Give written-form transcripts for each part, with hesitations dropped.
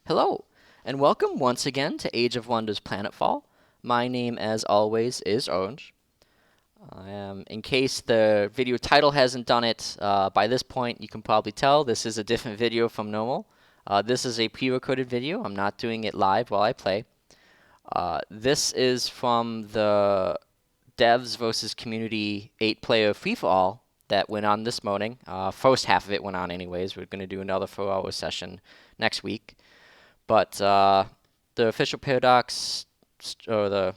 Hello, and welcome once again to Age of Wonders Planetfall. My name, as always, is Orange. In case the video title hasn't done it by this point, you can probably tell this is a different video from normal. This is a pre-recorded video. I'm not doing it live while I play. This is from the Devs versus Community 8-player free-for-all that went on this morning. First half of it went on anyways. We're going to do another 4-hour session next week. But the official Paradox, or the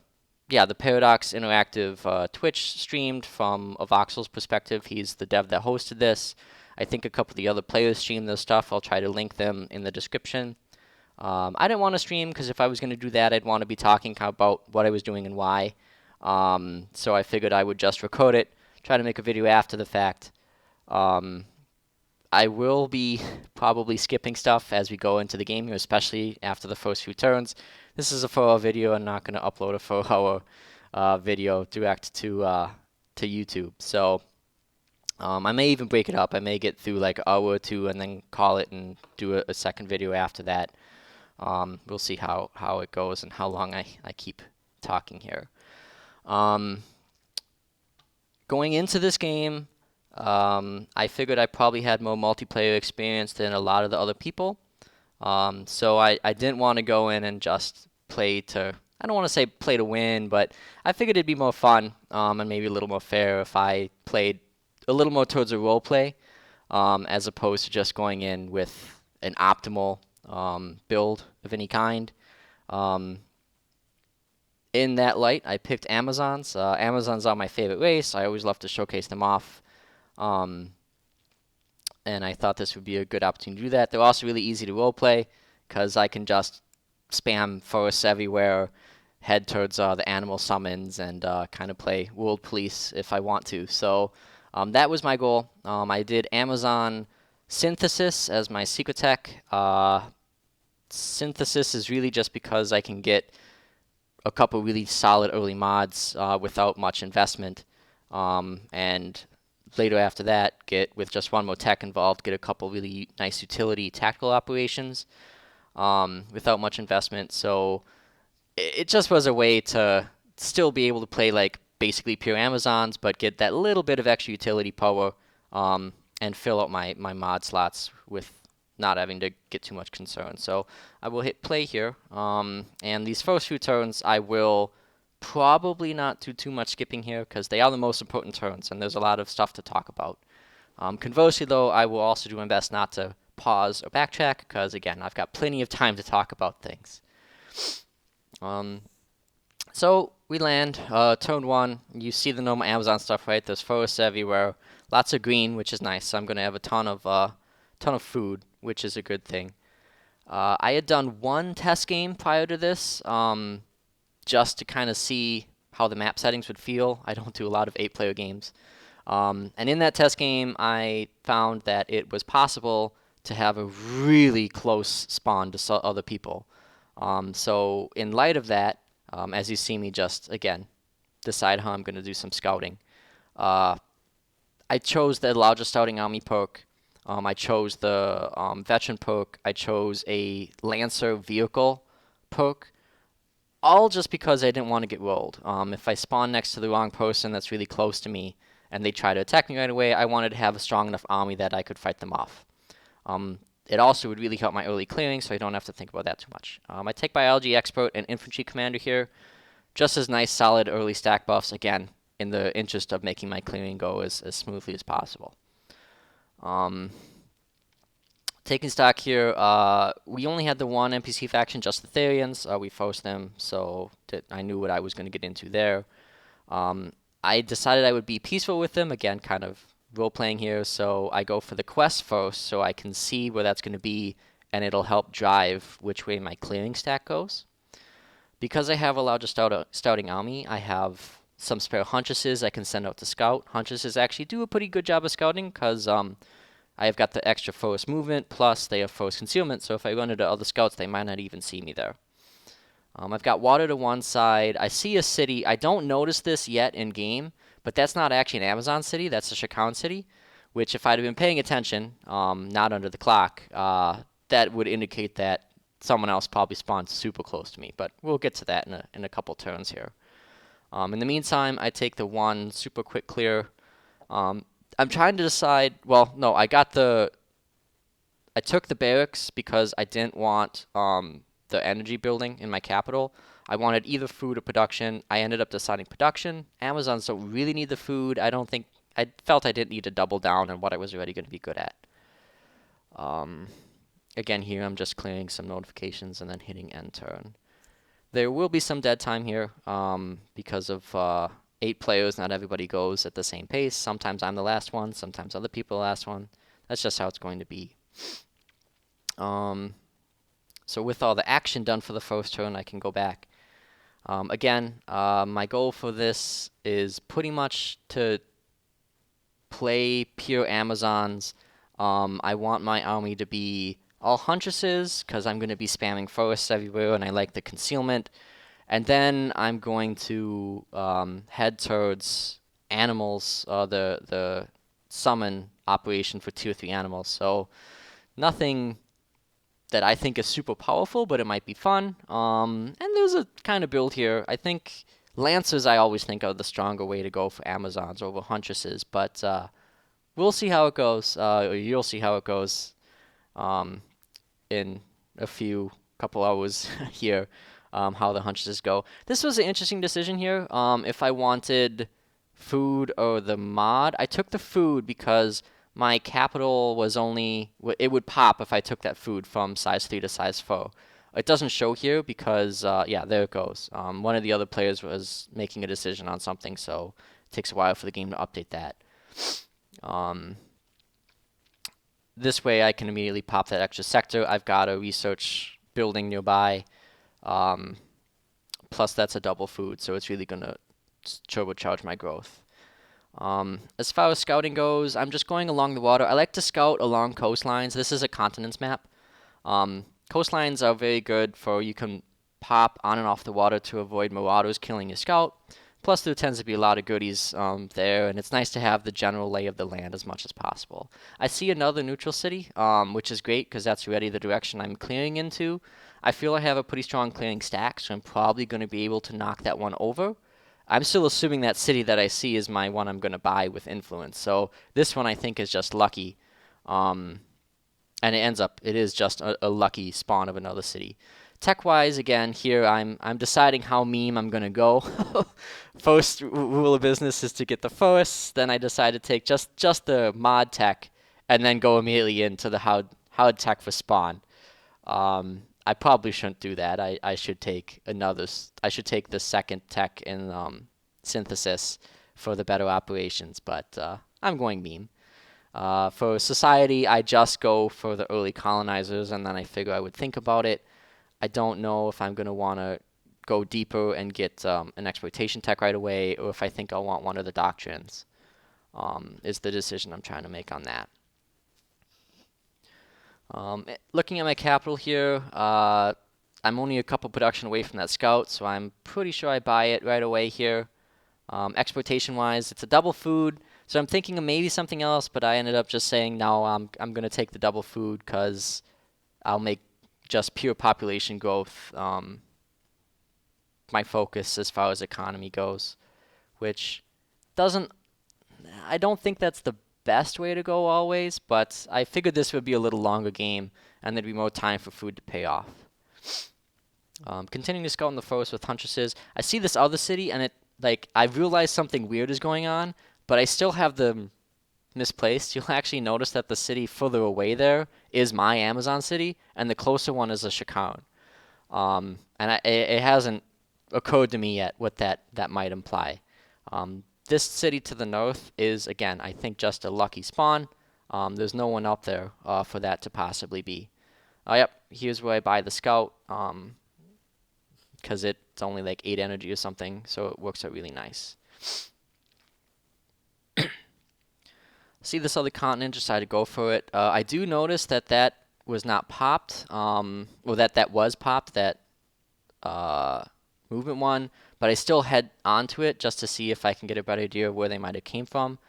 Paradox Interactive Twitch streamed from a Voxel's perspective. He's the dev that hosted this. I think a couple of the other players streamed this stuff. I'll try to link them in the description. I didn't want to stream because if I was going to do that, I'd want to be talking about what I was doing and why. So I figured I would just record it, try to make a video after the fact. I will be probably skipping stuff as we go into the game here, especially after the first few turns. This is a 4-hour video. I'm not going to upload a 4-hour video direct to YouTube. So I may even break it up. I may get through like an hour or two and then call it and do a second video after that. We'll see how it goes and how long I keep talking here. Going into this game, I figured I probably had more multiplayer experience than a lot of the other people. So I didn't want to go in and just play to, I don't want to say play to win, but I figured it'd be more fun and maybe a little more fair if I played a little more towards a role play as opposed to just going in with an optimal build of any kind. In that light, I picked Amazons. Amazons are my favorite race. I always love to showcase them off. And I thought this would be a good opportunity to do that. They're also really easy to roleplay because I can just spam forests everywhere, head towards the animal summons, and kind of play world police if I want to. So that was my goal. I did Amazon Synthesis as my secret tech. Synthesis is really just because I can get a couple really solid early mods without much investment. And later after that, with just one more tech involved, get a couple really nice utility tactical operations without much investment. So it just was a way to still be able to play like basically pure Amazons, but get that little bit of extra utility power and fill out my mod slots with not having to get too much concern. So I will hit play here. And these first few turns, I will probably not do too much skipping here because they are the most important turns and there's a lot of stuff to talk about. Conversely, though, I will also do my best not to pause or backtrack because, again, I've got plenty of time to talk about things. So we land turn 1. You see the normal Amazon stuff, right? There's forests everywhere, lots of green, which is nice. So I'm going to have a ton of food, which is a good thing. I had done one test game prior to this, just to kind of see how the map settings would feel. I don't do a lot of 8-player games. And in that test game, I found that it was possible to have a really close spawn to other people. So in light of that, as you see me just, again, decide how I'm going to do some scouting, I chose the largest scouting army perk. I chose the veteran perk. I chose a Lancer vehicle perk. All just because I didn't want to get rolled. If I spawn next to the wrong person that's really close to me and they try to attack me right away, I wanted to have a strong enough army that I could fight them off. It also would really help my early clearing, so I don't have to think about that too much. I take Biology Expert and Infantry Commander here. Just as nice, solid early stack buffs, again, in the interest of making my clearing go as smoothly as possible. Taking stock here, we only had the one NPC faction, just the Therians. We forced them, so I knew what I was going to get into there. I decided I would be peaceful with them, again, kind of role-playing here, so I go for the quest first so I can see where that's going to be, and it'll help drive which way my clearing stack goes. Because I have a larger scouting army, I have some spare Huntresses I can send out to scout. Huntresses actually do a pretty good job of scouting because I have got the extra forest movement, plus they have forest concealment, so if I run into other scouts, they might not even see me there. I've got water to one side. I see a city. I don't notice this yet in-game, but that's not actually an Amazon city. That's a Shakan city, which if I'd have been paying attention, not under the clock, that would indicate that someone else probably spawned super close to me, but we'll get to that in a couple turns here. In the meantime, I take the one super quick clear. I'm trying to decide. Well, no, I took the barracks because I didn't want the energy building in my capital. I wanted either food or production. I ended up deciding production. Amazons don't really need the food. I felt I didn't need to double down on what I was already going to be good at. Again, here I'm just clearing some notifications and then hitting end turn. There will be some dead time here because of 8 players. Not everybody goes at the same pace. Sometimes I'm the last one. Sometimes other people are the last one. That's just how it's going to be. So with all the action done for the first turn, I can go back. Again, my goal for this is pretty much to play pure Amazons. I want my army to be all huntresses because I'm going to be spamming forests everywhere and I like the concealment. And then I'm going to head towards animals, the summon operation for 2 or 3 animals. So nothing that I think is super powerful, but it might be fun. And there's a kind of build here. I think Lancers I always think are the stronger way to go for Amazons over Huntresses, but we'll see how it goes. Or you'll see how it goes in a couple hours here, how the Huntresses go. This was an interesting decision here. If I wanted food or the mod, I took the food because my capital was it would pop if I took that food from size 3 to size 4. It doesn't show here because, yeah, there it goes. One of the other players was making a decision on something, so it takes a while for the game to update that. This way I can immediately pop that extra sector. I've got a research building nearby. Plus that's a double food, so it's really going to turbocharge my growth. As far as scouting goes, I'm just going along the water. I like to scout along coastlines. This is a continents map. Coastlines are very good for you can pop on and off the water to avoid marauders killing your scout. Plus there tends to be a lot of goodies there, and it's nice to have the general lay of the land as much as possible. I see another neutral city, which is great because that's already the direction I'm clearing into. I feel I have a pretty strong clearing stack, so I'm probably going to be able to knock that one over. I'm still assuming that city that I see is my one I'm going to buy with influence. So this one I think is just lucky. And it is just a lucky spawn of another city. Tech-wise, again, here I'm deciding how meme I'm going to go. First rule of business is to get the forests. Then I decide to take just the mod tech and then go immediately into the hard tech for spawn. I probably shouldn't do that. I should take the second tech in synthesis for the better operations, but I'm going meme. For society, I just go for the early colonizers, and then I figure I would think about it. I don't know if I'm going to want to go deeper and get an exploitation tech right away, or if I think I'll want one of the doctrines, is the decision I'm trying to make on that. Looking at my capital here, I'm only a couple production away from that scout, so I'm pretty sure I buy it right away here. Exploitation-wise, it's a double food, so I'm thinking of maybe something else, but I ended up just saying, no, I'm going to take the double food because I'll make just pure population growth my focus as far as economy goes, which I don't think that's the best way to go always, but I figured this would be a little longer game and there'd be more time for food to pay off. Continuing to scout in the forest with huntresses, I see this other city and I realized something weird is going on, but I still have them misplaced. You'll actually notice that the city further away there is my Amazon city, and the closer one is a Shikaun. And it hasn't occurred to me yet what that might imply. This city to the north is, again, I think just a lucky spawn. There's no one up there for that to possibly be. Yep, here's where I buy the scout, because it's only like 8 energy or something, so it works out really nice. See this other continent, decided to go for it. I do notice that was not popped, or that was popped, that movement one, but I still head onto it just to see if I can get a better idea of where they might have came from.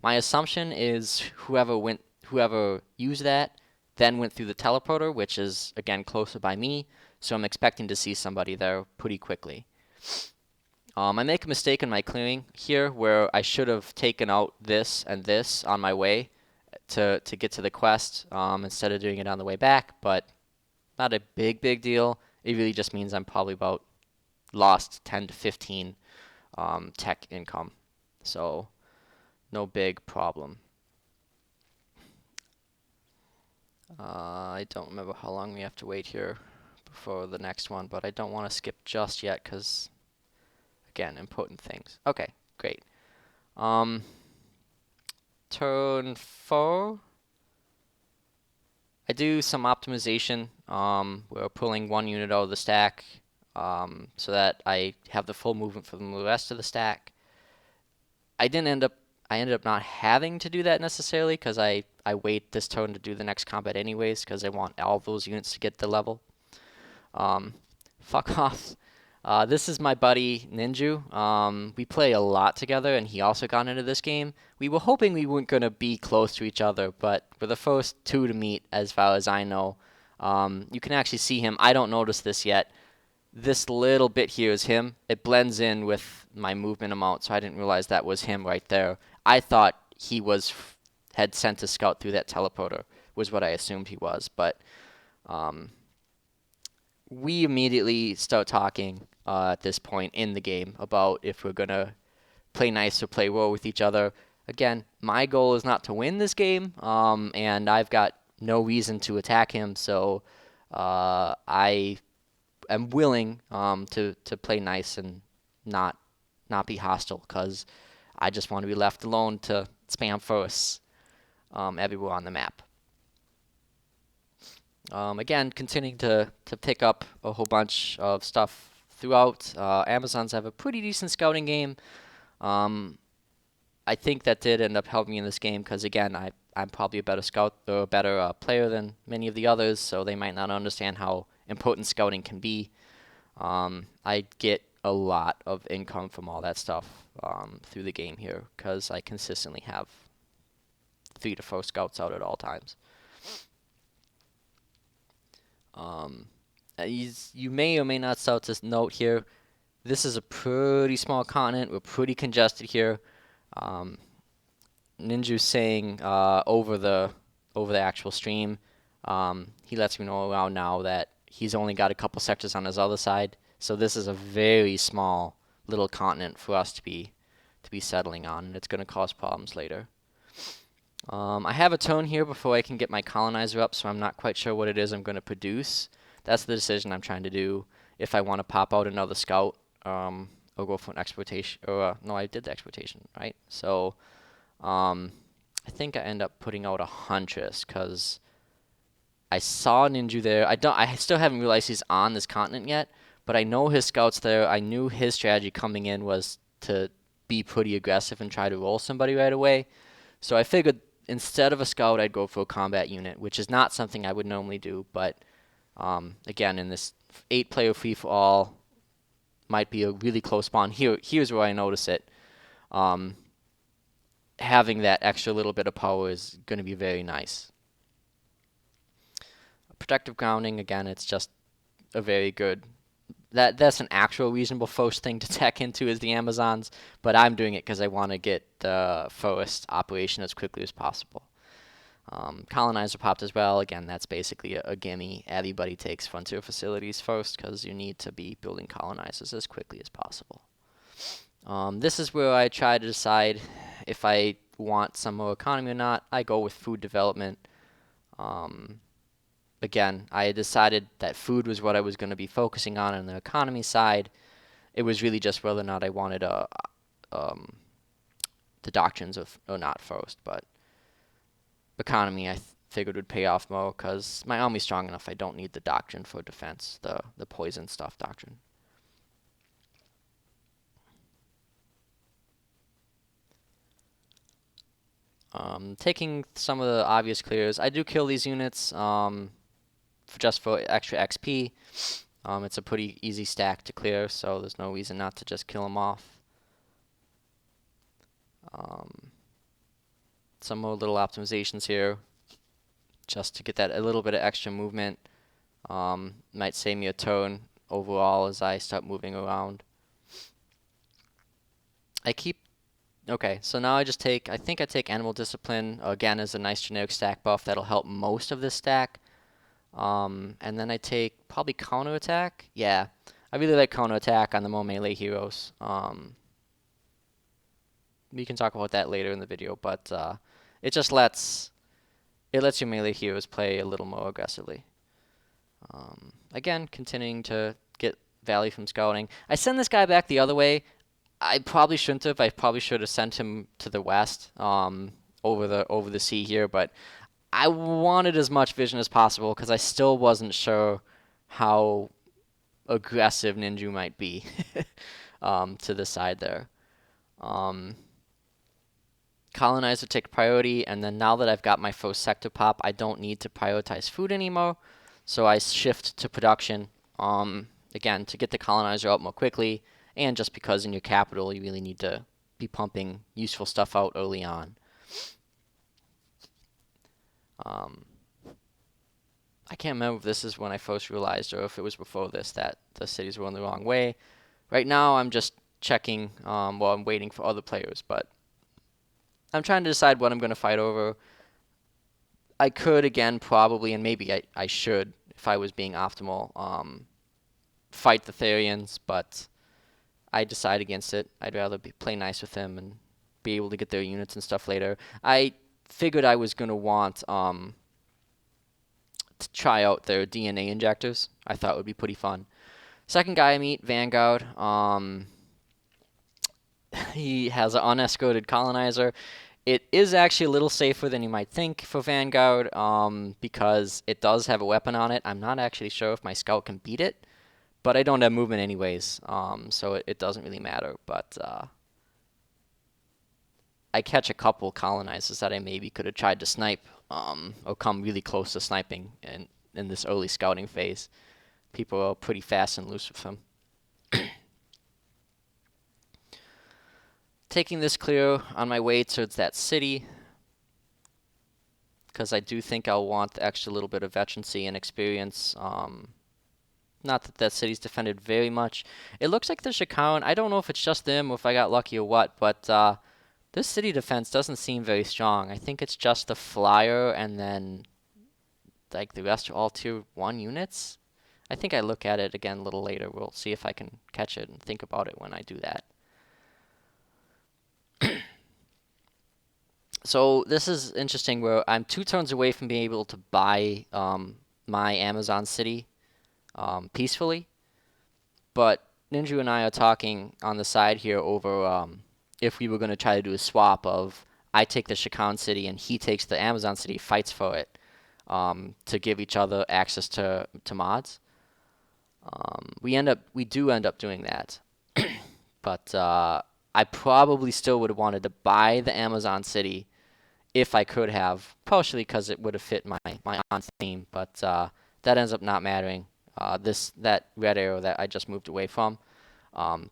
My assumption is whoever used that then went through the teleporter, which is, again, closer by me, so I'm expecting to see somebody there pretty quickly. I make a mistake in my clearing here where I should have taken out this and this on my way to get to the quest instead of doing it on the way back, but not a big deal. It really just means I'm probably about lost 10 to 15 tech income. So no big problem. I don't remember how long we have to wait here before the next one, but I don't want to skip just yet because, again, important things. Okay, great. Turn 4. I do some optimization. We're pulling one unit out of the stack so that I have the full movement for the rest of the stack. I ended up not having to do that necessarily because I wait this turn to do the next combat anyways because I want all those units to get the level. Fuck off. This is my buddy Ninju. We play a lot together, and he also got into this game. We were hoping we weren't going to be close to each other, but we're the first two to meet as far as I know. You can actually see him. I don't notice this yet. This little bit here is him. It blends in with my movement amount, so I didn't realize that was him right there. I thought he had sent a scout through that teleporter, was what I assumed he was, but we immediately start talking at this point in the game about if we're going to play nice or play well with each other. Again, my goal is not to win this game, and I've got no reason to attack him, so I am willing to play nice and not be hostile because I just want to be left alone to spam first everywhere on the map. Again, continuing to pick up a whole bunch of stuff throughout. Amazons have a pretty decent scouting game. I think that did end up helping me in this game because, again, I'm probably a better scout or a better player than many of the others, so they might not understand how important scouting can be. I get a lot of income from all that stuff through the game here because I consistently have 3 to 4 scouts out at all times. You may or may not start to note here, this is a pretty small continent. We're pretty congested here. Ninju's saying over the actual stream, he lets me know around now that he's only got a couple sectors on his other side. So this is a very small little continent for us to be settling on, and it's going to cause problems later. I have a tone here before I can get my colonizer up, so I'm not quite sure what it is I'm going to produce. That's the decision I'm trying to do. If I want to pop out another scout, or go for an exploitation, or no, I did the exploitation, right? So I think I end up putting out a Huntress because I saw Ninju there. I still haven't realized he's on this continent yet, but I know his scouts there. I knew his strategy coming in was to be pretty aggressive and try to roll somebody right away. So I figured instead of a scout, I'd go for a combat unit, which is not something I would normally do. But again, in this 8-player free-for-all, might be a really close spawn. Here's where I notice it. Having that extra little bit of power is going to be very nice. Protective grounding, again, it's just a very good. That's an actual reasonable first thing to tech into is the Amazons, but I'm doing it because I want to get the forest operation as quickly as possible. Colonizer popped as well. Again, that's basically a gimme. Everybody takes frontier facilities first because you need to be building colonizers as quickly as possible. This is where I try to decide if I want some more economy or not. I go with food development. Again, I had decided that food was what I was going to be focusing on the economy side. It was really just whether or not I wanted the doctrines or not first, but economy I figured would pay off more because my army's strong enough. I don't need the doctrine for defense, the poison stuff doctrine. Taking some of the obvious clears. I do kill these units just for extra XP. It's a pretty easy stack to clear, so there's no reason not to just kill them off. Some more little optimizations here. just to get that a little bit of extra movement. Might save me a turn overall as I start moving around. Okay, so now I think I take Animal Discipline, again, as a nice generic stack buff that'll help most of this stack. And then I take probably Counterattack. Yeah, I really like Counterattack on the more melee heroes. We can talk about that later in the video, but it just lets your melee heroes play a little more aggressively. Again, continuing to get value from scouting. I send this guy back the other way. I probably shouldn't have. I probably should have sent him to the west, over the sea here, but I wanted as much vision as possible because I still wasn't sure how aggressive Ninju might be to the side there. Colonizer take priority, and then now that I've got my first sector pop, I don't need to prioritize food anymore, so I shift to production, again, to get the colonizer out more quickly, and just because in your capital you really need to be pumping useful stuff out early on. I can't remember if this is when I first realized or if it was before this that the cities were going the wrong way. Right now I'm just checking while I'm waiting for other players, but I'm trying to decide what I'm going to fight over. I could, again, probably, and maybe I should, if I was being optimal, fight the Therians, but I decide against it. I'd rather play nice with them and be able to get their units and stuff later. I figured I was going to want to try out their DNA injectors. I thought it would be pretty fun. Second guy I meet, Vanguard. He has an unescorted colonizer. It is actually a little safer than you might think for Vanguard, because it does have a weapon on it. I'm not actually sure if my scout can beat it, but I don't have movement anyways, so it doesn't really matter. But I catch a couple colonizers that I maybe could have tried to snipe, or come really close to sniping in this early scouting phase. People are pretty fast and loose with them. Taking this clear on my way towards that city, because I do think I'll want the extra little bit of veterancy and experience. Not that that city's defended very much. It looks like the Shikaran, I don't know if it's just them or if I got lucky or what, but this city defense doesn't seem very strong. I think it's just the flyer and then like the rest are all tier 1 units. I think I look at it again a little later. We'll see if I can catch it and think about it when I do that. So this is interesting where I'm 2 turns away from being able to buy my Amazon city peacefully, but Ninja and I are talking on the side here over if we were going to try to do a swap of I take the Shikaran city and he takes the Amazon city, fights for it, to give each other access to mods. We do end up doing that, but I probably still would have wanted to buy the Amazon city if I could have, partially because it would have fit my on theme, but that ends up not mattering. That red arrow that I just moved away from,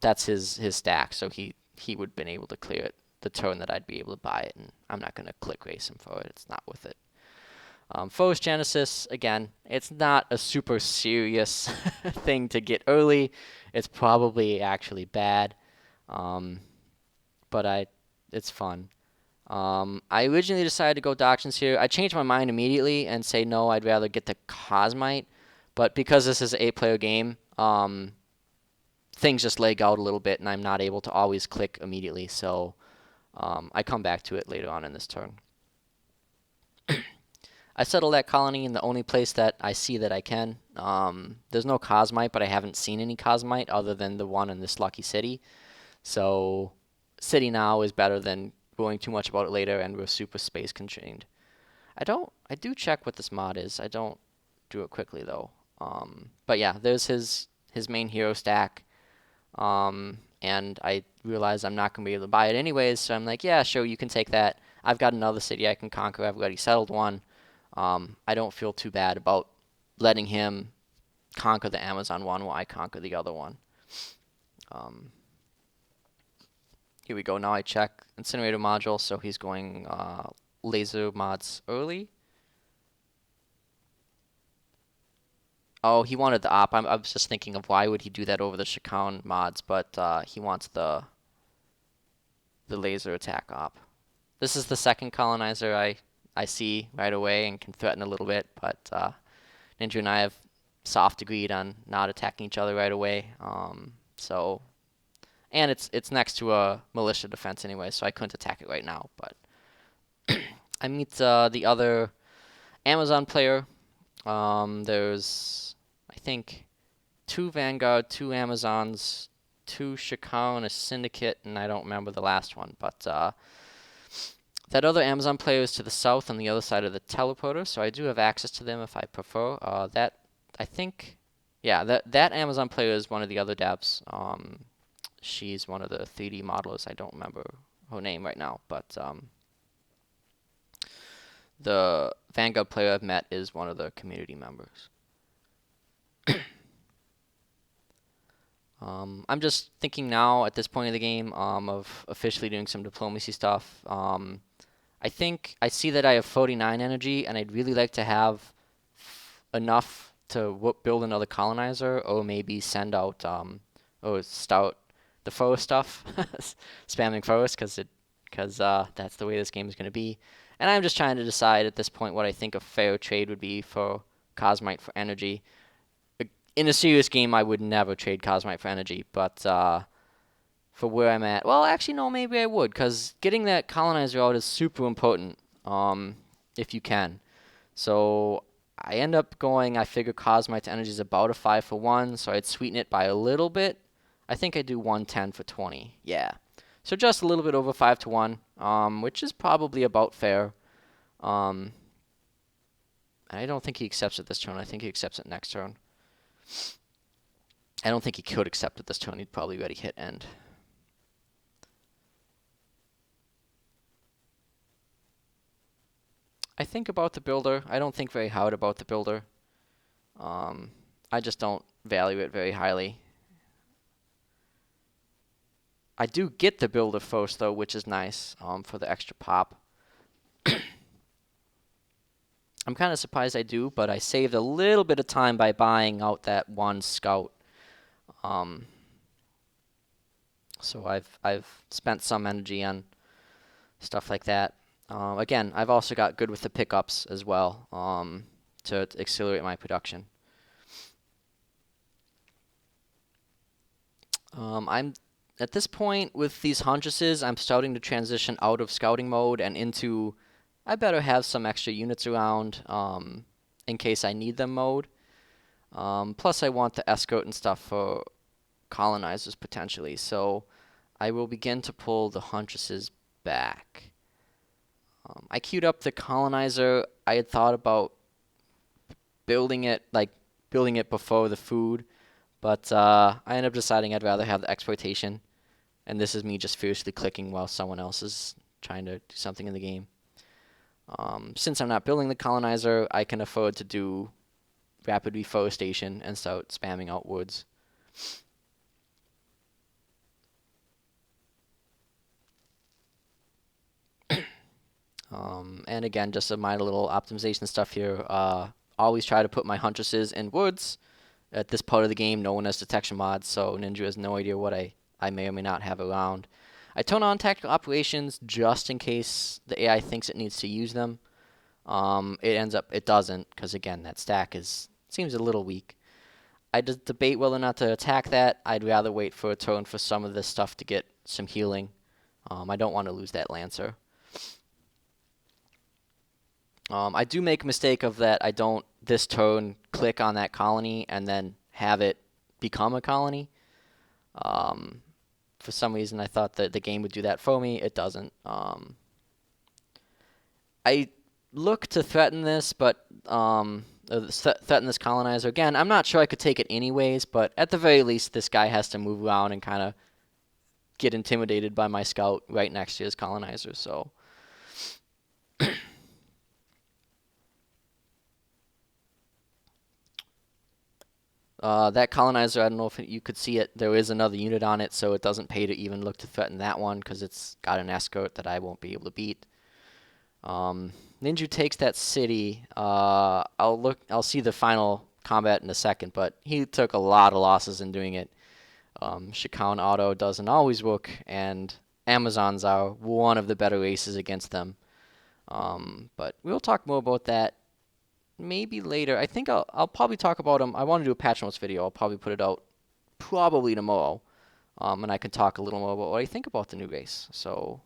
that's his stack, so he would have been able to clear it the turn that I'd be able to buy it, and I'm not going to click race him for it. It's not worth it. Foes Genesis, again, it's not a super serious thing to get early. It's probably actually bad, but it's fun. I originally decided to go Doctrines here. I changed my mind immediately and say no, I'd rather get the Cosmite, but because this is an 8-player game, things just lag out a little bit, and I'm not able to always click immediately, so I come back to it later on in this turn. I settle that colony in the only place that I see that I can. There's no Cosmite, but I haven't seen any Cosmite other than the one in this lucky city. So city now is better than worrying too much about it later, and we're super space constrained. I do check what this mod is. I don't do it quickly though. But yeah, there's his main hero stack. And I realize I'm not going to be able to buy it anyways, so I'm like, yeah, sure, you can take that. I've got another city I can conquer. I've already settled one. I don't feel too bad about letting him conquer the Amazon one while I conquer the other one. Here we go. Now I check Incinerator module, so he's going laser mods early. Oh, he wanted the op. I was just thinking of why would he do that over the Shikon mods, but he wants the laser attack op. This is the second colonizer I see right away and can threaten a little bit, but Ninja and I have soft agreed on not attacking each other right away. So and it's next to a militia defense anyway, so I couldn't attack it right now. But I meet the other Amazon player. There's I think two Vanguard, two Amazons, two Shikar, and a Syndicate, and I don't remember the last one. But that other Amazon player is to the south on the other side of the teleporter, so I do have access to them if I prefer. That I think, yeah, that Amazon player is one of the other devs. She's one of the 3D modelers. I don't remember her name right now, but the Vanguard player I've met is one of the community members. I'm just thinking now at this point of the game of officially doing some diplomacy stuff. I think I see that I have 49 energy, and I'd really like to have enough to build another colonizer, or maybe send out or start the forest stuff, spamming forest, because that's the way this game is going to be. And I'm just trying to decide at this point what I think a fair trade would be for Cosmite for energy. In a serious game, I would never trade Cosmite for energy, but for where I'm at, well, actually, no, maybe I would, because getting that colonizer out is super important, if you can. So I end up going, I figure Cosmite energy is about a 5 for 1, so I'd sweeten it by a little bit. I think I do 110 for 20, yeah. So just a little bit over 5 to 1, which is probably about fair. I don't think he accepts it this turn. I think he accepts it next turn. I don't think he could accept it this turn. He'd probably already hit end. I think about the builder. I don't think very hard about the builder. I just don't value it very highly. I do get the builder first, though, which is nice for the extra pop. I'm kind of surprised I do, but I saved a little bit of time by buying out that one scout. So I've spent some energy on stuff like that. Again, I've also got good with the pickups as well to accelerate my production. I'm at this point with these huntresses, I'm starting to transition out of scouting mode and into I better have some extra units around in case I need them mode. Plus, I want the escort and stuff for colonizers potentially, so I will begin to pull the huntresses back. I queued up the colonizer. I had thought about building it before the food, but I ended up deciding I'd rather have the exploitation, and this is me just fiercely clicking while someone else is trying to do something in the game. Since I'm not building the colonizer, I can afford to do rapid reforestation and start spamming outwards. And again, just a minor little optimization stuff here. Always try to put my huntresses in woods. At this part of the game, no one has detection mods, so Ninja has no idea what I may or may not have around. I turn on tactical operations just in case the AI thinks it needs to use them. It doesn't, because again, that stack seems a little weak. I just debate whether or not to attack that. I'd rather wait for a turn for some of this stuff to get some healing. I don't want to lose that Lancer. I do make a mistake of that I don't this turn click on that colony and then have it become a colony. For some reason, I thought that the game would do that for me. It doesn't. I look to threaten this, but threaten this colonizer. Again, I'm not sure I could take it anyways, but at the very least, this guy has to move around and kind of get intimidated by my scout right next to his colonizer. So that colonizer, I don't know if you could see it. There is another unit on it, so it doesn't pay to even look to threaten that one because it's got an escort that I won't be able to beat. Ninja takes that city. I'll see the final combat in a second, but he took a lot of losses in doing it. Chicane auto doesn't always work, and Amazons are one of the better races against them. But we'll talk more about that maybe later. I think I'll probably talk about them. I want to do a patch notes video. I'll probably put it out probably tomorrow, and I can talk a little more about what I think about the new race. So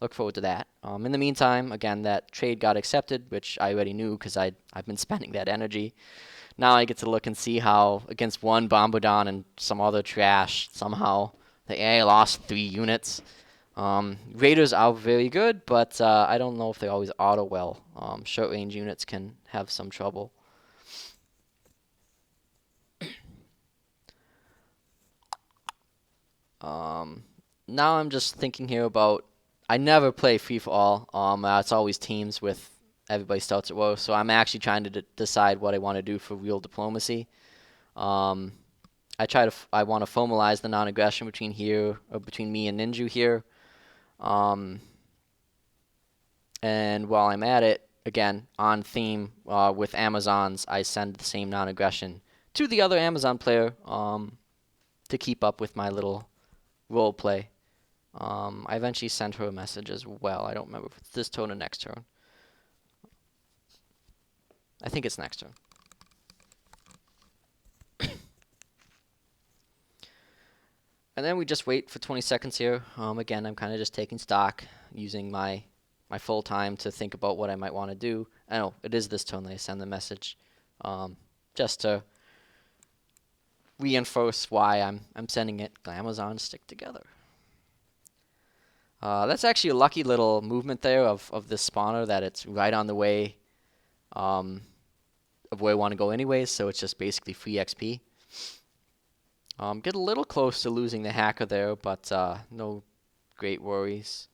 look forward to that. In the meantime, again, that trade got accepted, which I already knew because I've been spending that energy. Now I get to look and see how against one Bombodon and some other trash, somehow the AI lost 3 units. Raiders are very good, but I don't know if they always auto well. Short range units can have some trouble. Now I'm just thinking here about, I never play free for all. It's always teams with everybody starts at war. So I'm actually trying to decide what I want to do for real diplomacy. I want to formalize the non-aggression between me and Ninju here. And while I'm at it, again, on theme with Amazons, I send the same non-aggression to the other Amazon player to keep up with my little role play. I eventually sent her a message as well. I don't remember if it's this turn or next turn. I think it's next turn. And then we just wait for 20 seconds here. Again, I'm kind of just taking stock, using my full time to think about what I might want to do. I know it is this turn that I send the message, just to reinforce why I'm sending it. Amazon stick together. That's actually a lucky little movement there of this spawner, that it's right on the way of where I want to go anyways, so it's just basically free XP. Get a little close to losing the hacker there, but no great worries.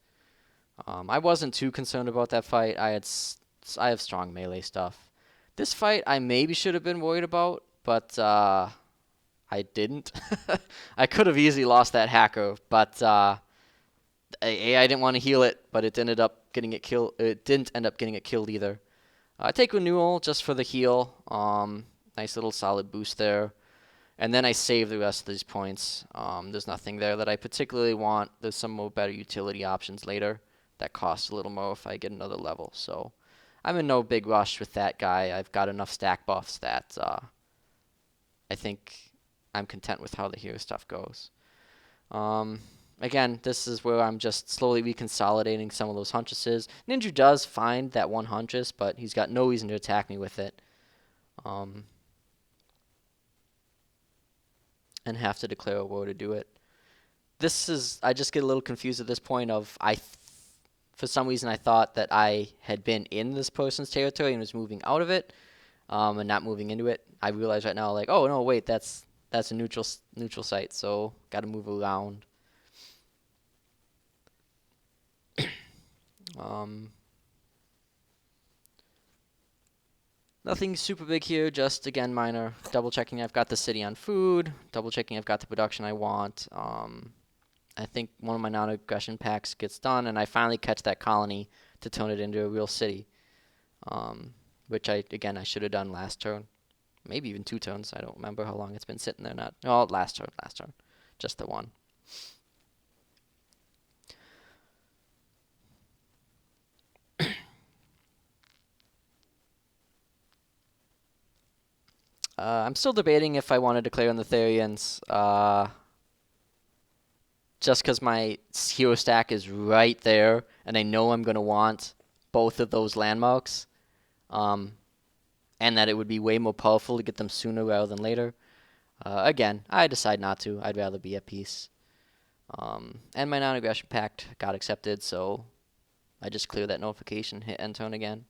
I wasn't too concerned about that fight. I have strong melee stuff. This fight I maybe should have been worried about, but I didn't. I could have easily lost that hacker, but I didn't want to heal it, but it ended up getting it killed. It didn't end up getting it killed either. I take renewal just for the heal. Nice little solid boost there. And then I save the rest of these points. There's nothing there that I particularly want. There's some more better utility options later that cost a little more if I get another level. So I'm in no big rush with that guy. I've got enough stack buffs that I think I'm content with how the hero stuff goes. Again, this is where I'm just slowly reconsolidating some of those Huntresses. Ninja does find that one Huntress, but he's got no reason to attack me with it. And have to declare a war to do it. I just get a little confused at this point of, for some reason I thought that I had been in this person's territory and was moving out of it, and not moving into it. I realize right now, like, oh no, wait, that's a neutral site, so got to move around. Nothing super big here, just, again, minor. Double checking I've got the city on food. Double checking I've got the production I want. I think one of my non-aggression packs gets done, and I finally catch that colony to turn it into a real city. Which, I should have done last turn. Maybe even 2 turns. I don't remember how long it's been sitting there. Last turn. Just the one. I'm still debating if I want to declare on the Therians, just because my hero stack is right there, and I know I'm going to want both of those landmarks, and that it would be way more powerful to get them sooner rather than later. Again, I decide not to. I'd rather be at peace. And my non-aggression pact got accepted, so I just clear that notification, hit end turn again.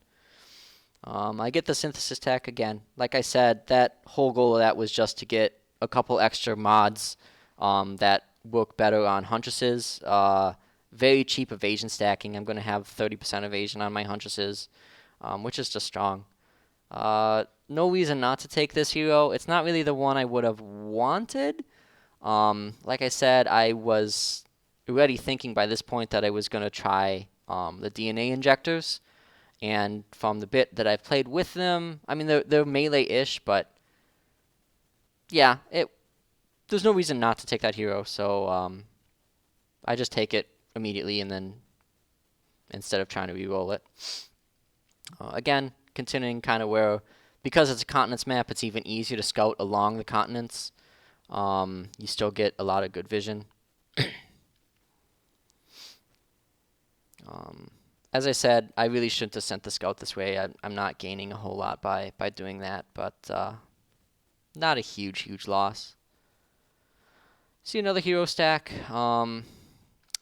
I get the synthesis tech again. Like I said, that whole goal of that was just to get a couple extra mods that work better on Huntresses. Very cheap evasion stacking. I'm going to have 30% evasion on my Huntresses, which is just strong. No reason not to take this hero. It's not really the one I would have wanted. Like I said, I was already thinking by this point that I was going to try the DNA injectors. And from the bit that I've played with them, I mean, they're melee-ish, but yeah, there's no reason not to take that hero, so I just take it immediately and then instead of trying to re-roll it. Again, continuing kind of where, because it's a continents map, it's even easier to scout along the continents. You still get a lot of good vision. As I said, I really shouldn't have sent the scout this way. I'm not gaining a whole lot by doing that, but not a huge loss. See another hero stack.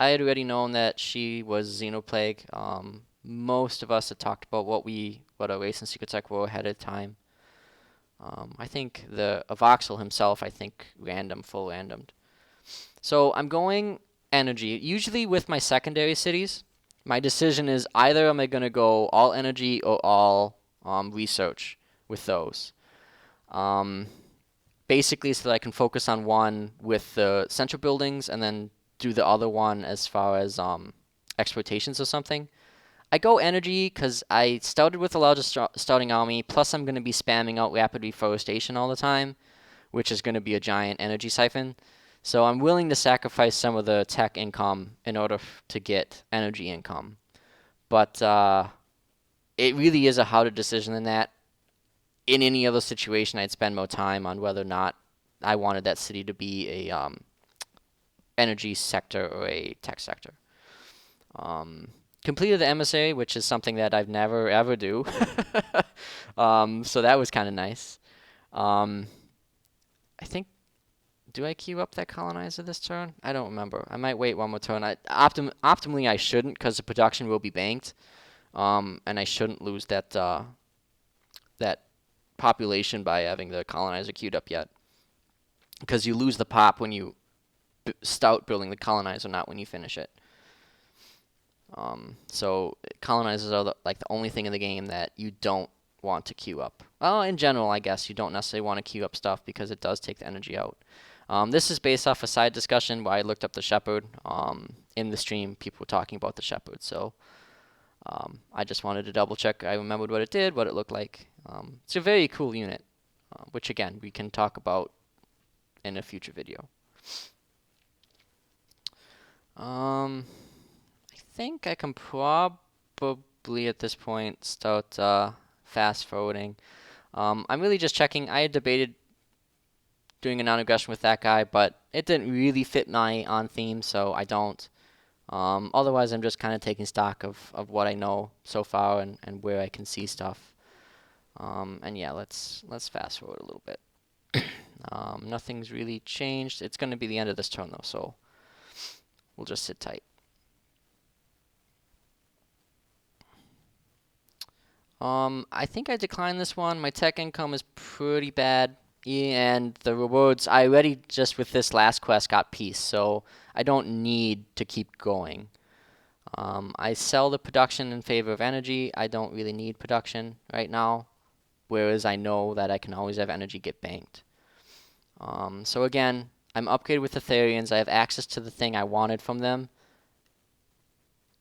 I had already known that she was Xenoplague. Most of us had talked about what our race and secret tech were ahead of time. I think the Avoxel himself, I think full randomed. So I'm going energy. Usually with my secondary cities, my decision is either am I going to go all energy or all research with those. Basically, so that I can focus on one with the central buildings and then do the other one as far as exploitations or something. I go energy because I started with the largest starting army, plus I'm going to be spamming out rapid reforestation all the time, which is going to be a giant energy siphon. So I'm willing to sacrifice some of the tech income in order to get energy income. But it really is a harder decision than that. In any other situation, I'd spend more time on whether or not I wanted that city to be a energy sector or a tech sector. Completed the emissary, which is something that I've never ever do. So that was kind of nice. I think, do I queue up that colonizer this turn? I don't remember. I might wait one more turn. Optimally, I shouldn't because the production will be banked, and I shouldn't lose that that population by having the colonizer queued up yet. Because you lose the pop when you start building the colonizer, not when you finish it. So colonizers are like the only thing in the game that you don't want to queue up. Well, in general, I guess you don't necessarily want to queue up stuff because it does take the energy out. This is based off a side discussion where I looked up the Shepherd. In the stream, people were talking about the Shepherd, so I just wanted to double check. I remembered what it did, what it looked like. It's a very cool unit, which again we can talk about in a future video. I think I can probably at this point start fast forwarding. I'm really just checking. I had debated doing a non-aggression with that guy, but it didn't really fit my on theme, so I don't. Otherwise, I'm just kind of taking stock of what I know so far and where I can see stuff. And yeah, let's fast forward a little bit. Nothing's really changed. It's going to be the end of this turn though, so we'll just sit tight. I think I declined this one. My tech income is pretty bad, and the rewards, I already just with this last quest got peace, so I don't need to keep going. I sell the production in favor of energy. I don't really need production right now, whereas I know that I can always have energy get banked. So again, I'm upgraded with Etherians. I have access to the thing I wanted from them.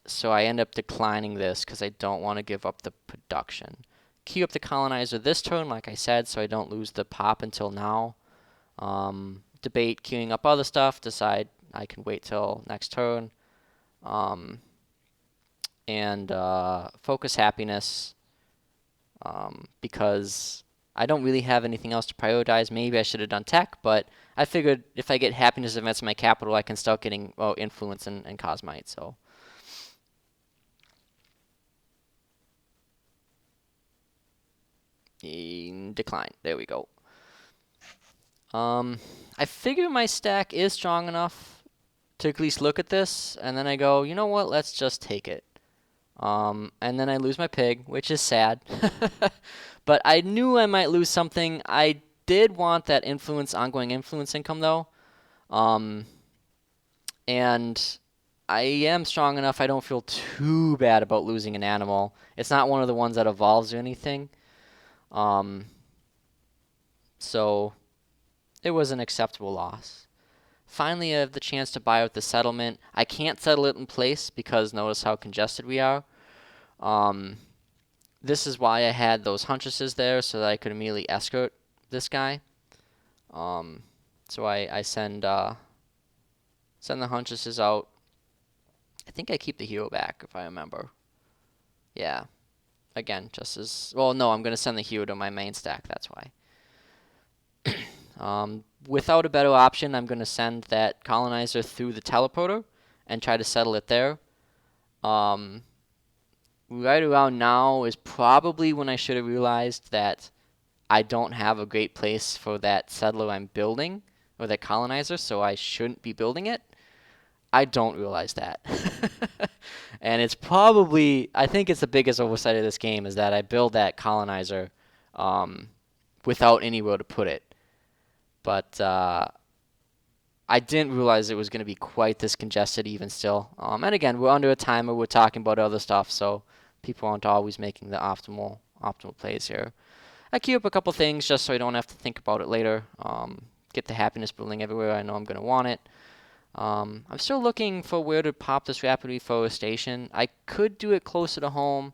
So I end up declining this because I don't want to give up the production. Queue up the colonizer this turn, like I said, so I don't lose the pop until now. Debate queuing up other stuff, decide I can wait till next turn. And focus happiness because I don't really have anything else to prioritize. Maybe I should have done tech, but I figured if I get happiness events in my capital, I can start getting influence and cosmite. So. Decline. There we go. I figure my stack is strong enough to at least look at this, and then I go, you know what? Let's just take it. And then I lose my pig, which is sad. But I knew I might lose something. I did want that ongoing influence income though. And I am strong enough. I don't feel too bad about losing an animal. It's not one of the ones that evolves or anything. So it was an acceptable loss. Finally, I have the chance to buy out the settlement. I can't settle it in place because notice how congested we are. This is why I had those huntresses there so that I could immediately escort this guy. So I send the Huntresses out. I think I keep the hero back if I remember. Yeah. Again, just as well. No, I'm gonna send the hero to my main stack. That's why. Without a better option, I'm gonna send that colonizer through the teleporter and try to settle it there. Um, right around now is probably when I should have realized that I don't have a great place for that settler I'm building or that colonizer, so I shouldn't be building it. I don't realize that. And it's probably, I think it's the biggest oversight of this game is that I build that colonizer um, without anywhere to put it. But I didn't realize it was going to be quite this congested even still. And again, we're under a timer. We're talking about other stuff, so people aren't always making the optimal plays here. I queue up a couple things just so I don't have to think about it later. Get the happiness building everywhere I know I'm going to want it. I'm still looking for where to pop this rapid reforestation. I could do it closer to home,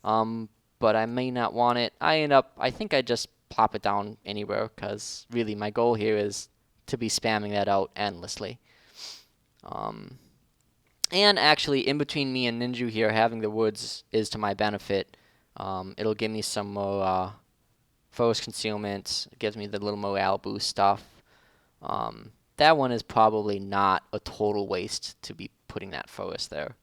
but I may not want it. I think I just plop it down anywhere because really my goal here is to be spamming that out endlessly. Um, and actually, in between me and Ninju here, having the woods is to my benefit. It'll give me some more forest concealment. It gives me the little morale boost stuff. That one is probably not a total waste to be putting that forest there.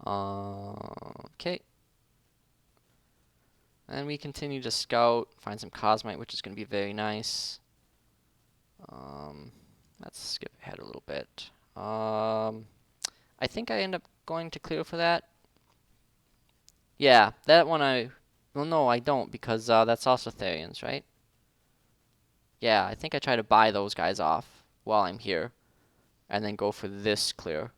Okay. And we continue to scout, find some cosmite, which is going to be very nice. Let's skip ahead a little bit. I think I end up going to clear for that. Yeah, that one well, no, I don't because that's also Therians, right? Yeah, I think I try to buy those guys off while I'm here and then go for this clear.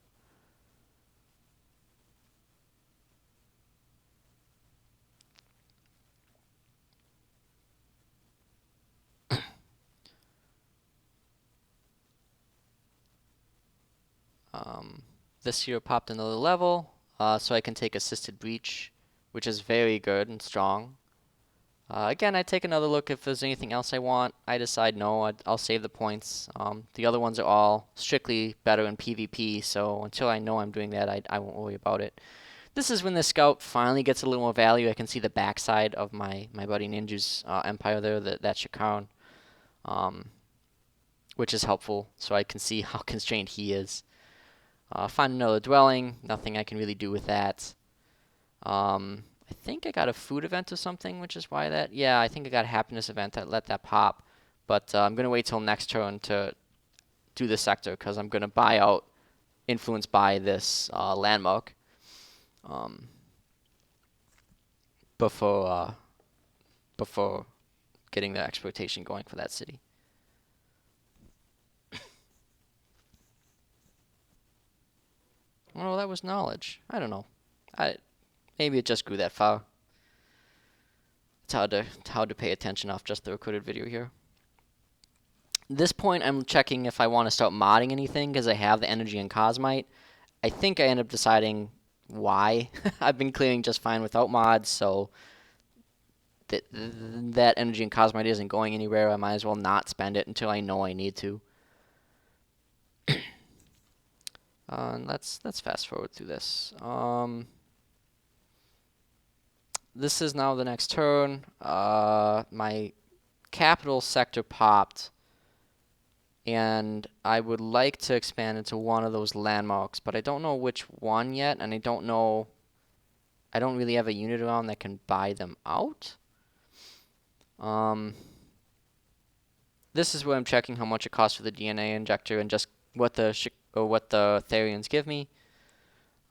This here popped another level, so I can take Assisted Breach, which is very good and strong. Again, I take another look if there's anything else I want. I decide no, I'll save the points. The other ones are all strictly better in PvP, so until I know I'm doing that, I won't worry about it. This is when the scout finally gets a little more value. I can see the backside of my buddy Ninja's empire there, that Shikaron, um, which is helpful, so I can see how constrained he is. Find another dwelling. Nothing I can really do with that. I think I got a food event or something, which is why that. Yeah, I think I got a happiness event that let that pop. But I'm going to wait till next turn to do the sector because I'm going to buy out influenced by this landmark before before getting the exploitation going for that city. Well, that was knowledge. I don't know. Maybe it just grew that far. It's hard to pay attention off just the recorded video here. This point, I'm checking if I want to start modding anything because I have the energy and cosmite. I think I end up deciding why. I've been clearing just fine without mods, so that energy and cosmite isn't going anywhere. I might as well not spend it until I know I need to. And let's fast forward through this. This is now the next turn. My capital sector popped, and I would like to expand into one of those landmarks, but I don't know which one yet, and I don't really have a unit around that can buy them out. This is where I'm checking how much it costs for the DNA injector and just what the Therians give me.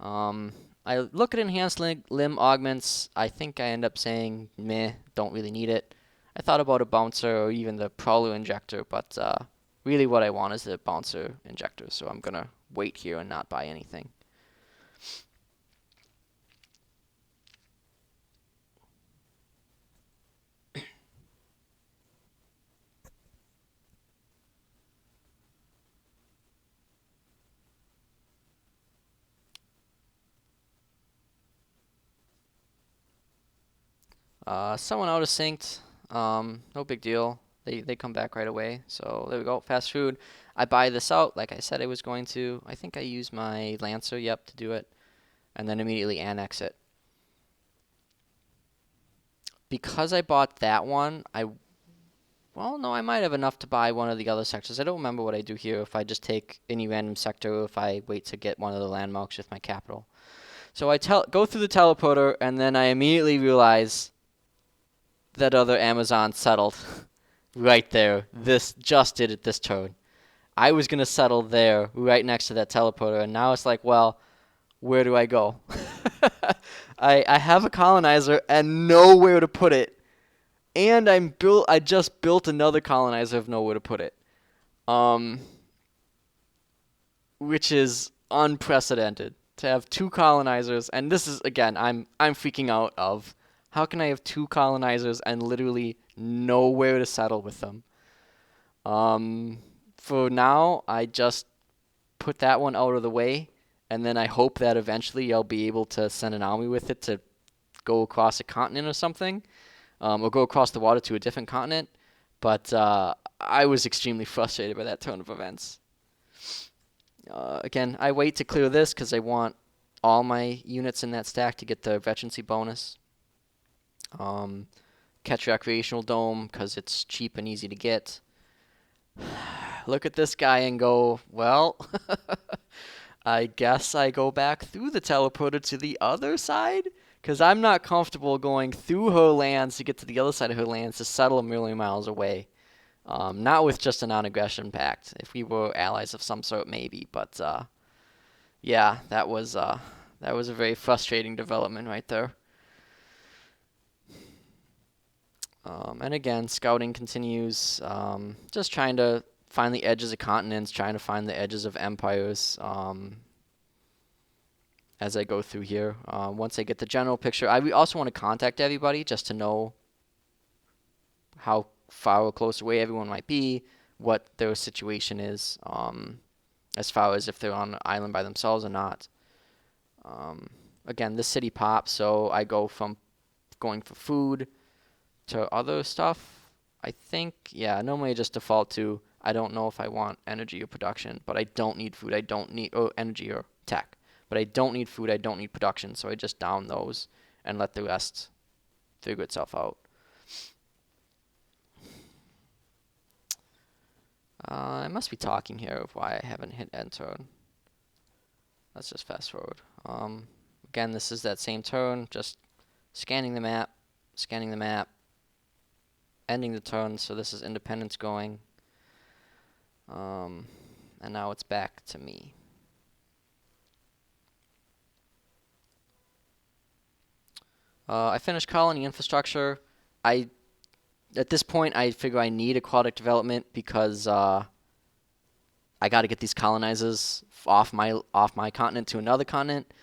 I look at enhanced limb augments. I think I end up saying meh, don't really need it. I thought about a bouncer or even the prowler injector, but really what I want is the bouncer injector, so I'm gonna wait here and not buy anything. Someone out of synced. No big deal. They come back right away. So there we go. Fast food. I buy this out like I said I was going to. I think I use my Lancer, yep, to do it. And then immediately annex it. Because I bought that one, well, no, I might have enough to buy one of the other sectors. I don't remember what I do here, if I just take any random sector or if I wait to get one of the landmarks with my capital. So I go through the teleporter, and then I immediately realize that other Amazon settled right there. This just did it this turn. I was going to settle there right next to that teleporter, and now it's like, well, where do I go? I have a colonizer and nowhere to put it. And I just built another colonizer of nowhere to put it. Which is unprecedented to have two colonizers, and this is again I'm freaking out of how can I have two colonizers and literally nowhere to settle with them. For now, I just put that one out of the way, and then I hope that eventually I'll be able to send an army with it to go across a continent or something, or go across the water to a different continent. But I was extremely frustrated by that turn of events. Again, I wait to clear this because I want all my units in that stack to get the veterancy bonus. Catch Recreational Dome because it's cheap and easy to get. Look at this guy and go, well, I guess I go back through the teleporter to the other side because I'm not comfortable going through her lands to get to the other side of her lands to settle a million miles away. Not with just a non-aggression pact. If we were allies of some sort, maybe. But yeah, that was a very frustrating development right there. And again, scouting continues. Just trying to find the edges of continents, trying to find the edges of empires. As I go through here, once I get the general picture, I also want to contact everybody just to know how far or close away everyone might be, what their situation is, as far as if they're on an island by themselves or not. Again, this city pops, so I go from going for food to other stuff. I think, yeah, normally I just default to, I don't know if I want energy or production, but I don't need food, I don't need, or energy or tech. But I don't need food, I don't need production, so I just down those and let the rest figure itself out. I must be talking here of why I haven't hit enter. Let's just fast forward. Again, this is that same turn, just scanning the map, ending the turn, so this is independence going. And now it's back to me. I finished colony infrastructure. At this point, I figure I need aquatic development because I got to get these colonizers off my continent to another continent.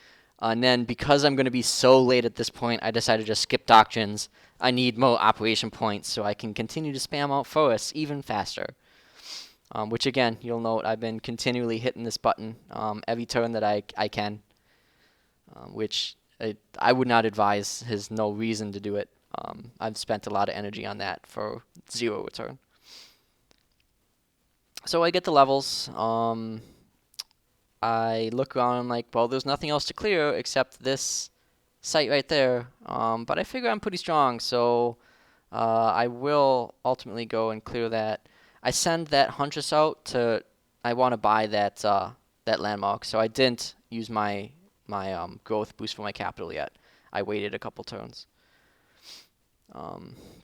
And then because I'm going to be so late at this point, I decided to just skip doctrines. I need more operation points so I can continue to spam out forests even faster. Which again, you'll note I've been continually hitting this button every turn that I can. Which I would not advise. There's no reason to do it. I've spent a lot of energy on that for 0 return. So I get the levels. I look around and I'm like, well, there's nothing else to clear except this site right there. But I figure I'm pretty strong, so I will ultimately go and clear that. I send that Huntress out to. I want to buy that that landmark, so I didn't use my growth boost for my capital yet. I waited a couple turns.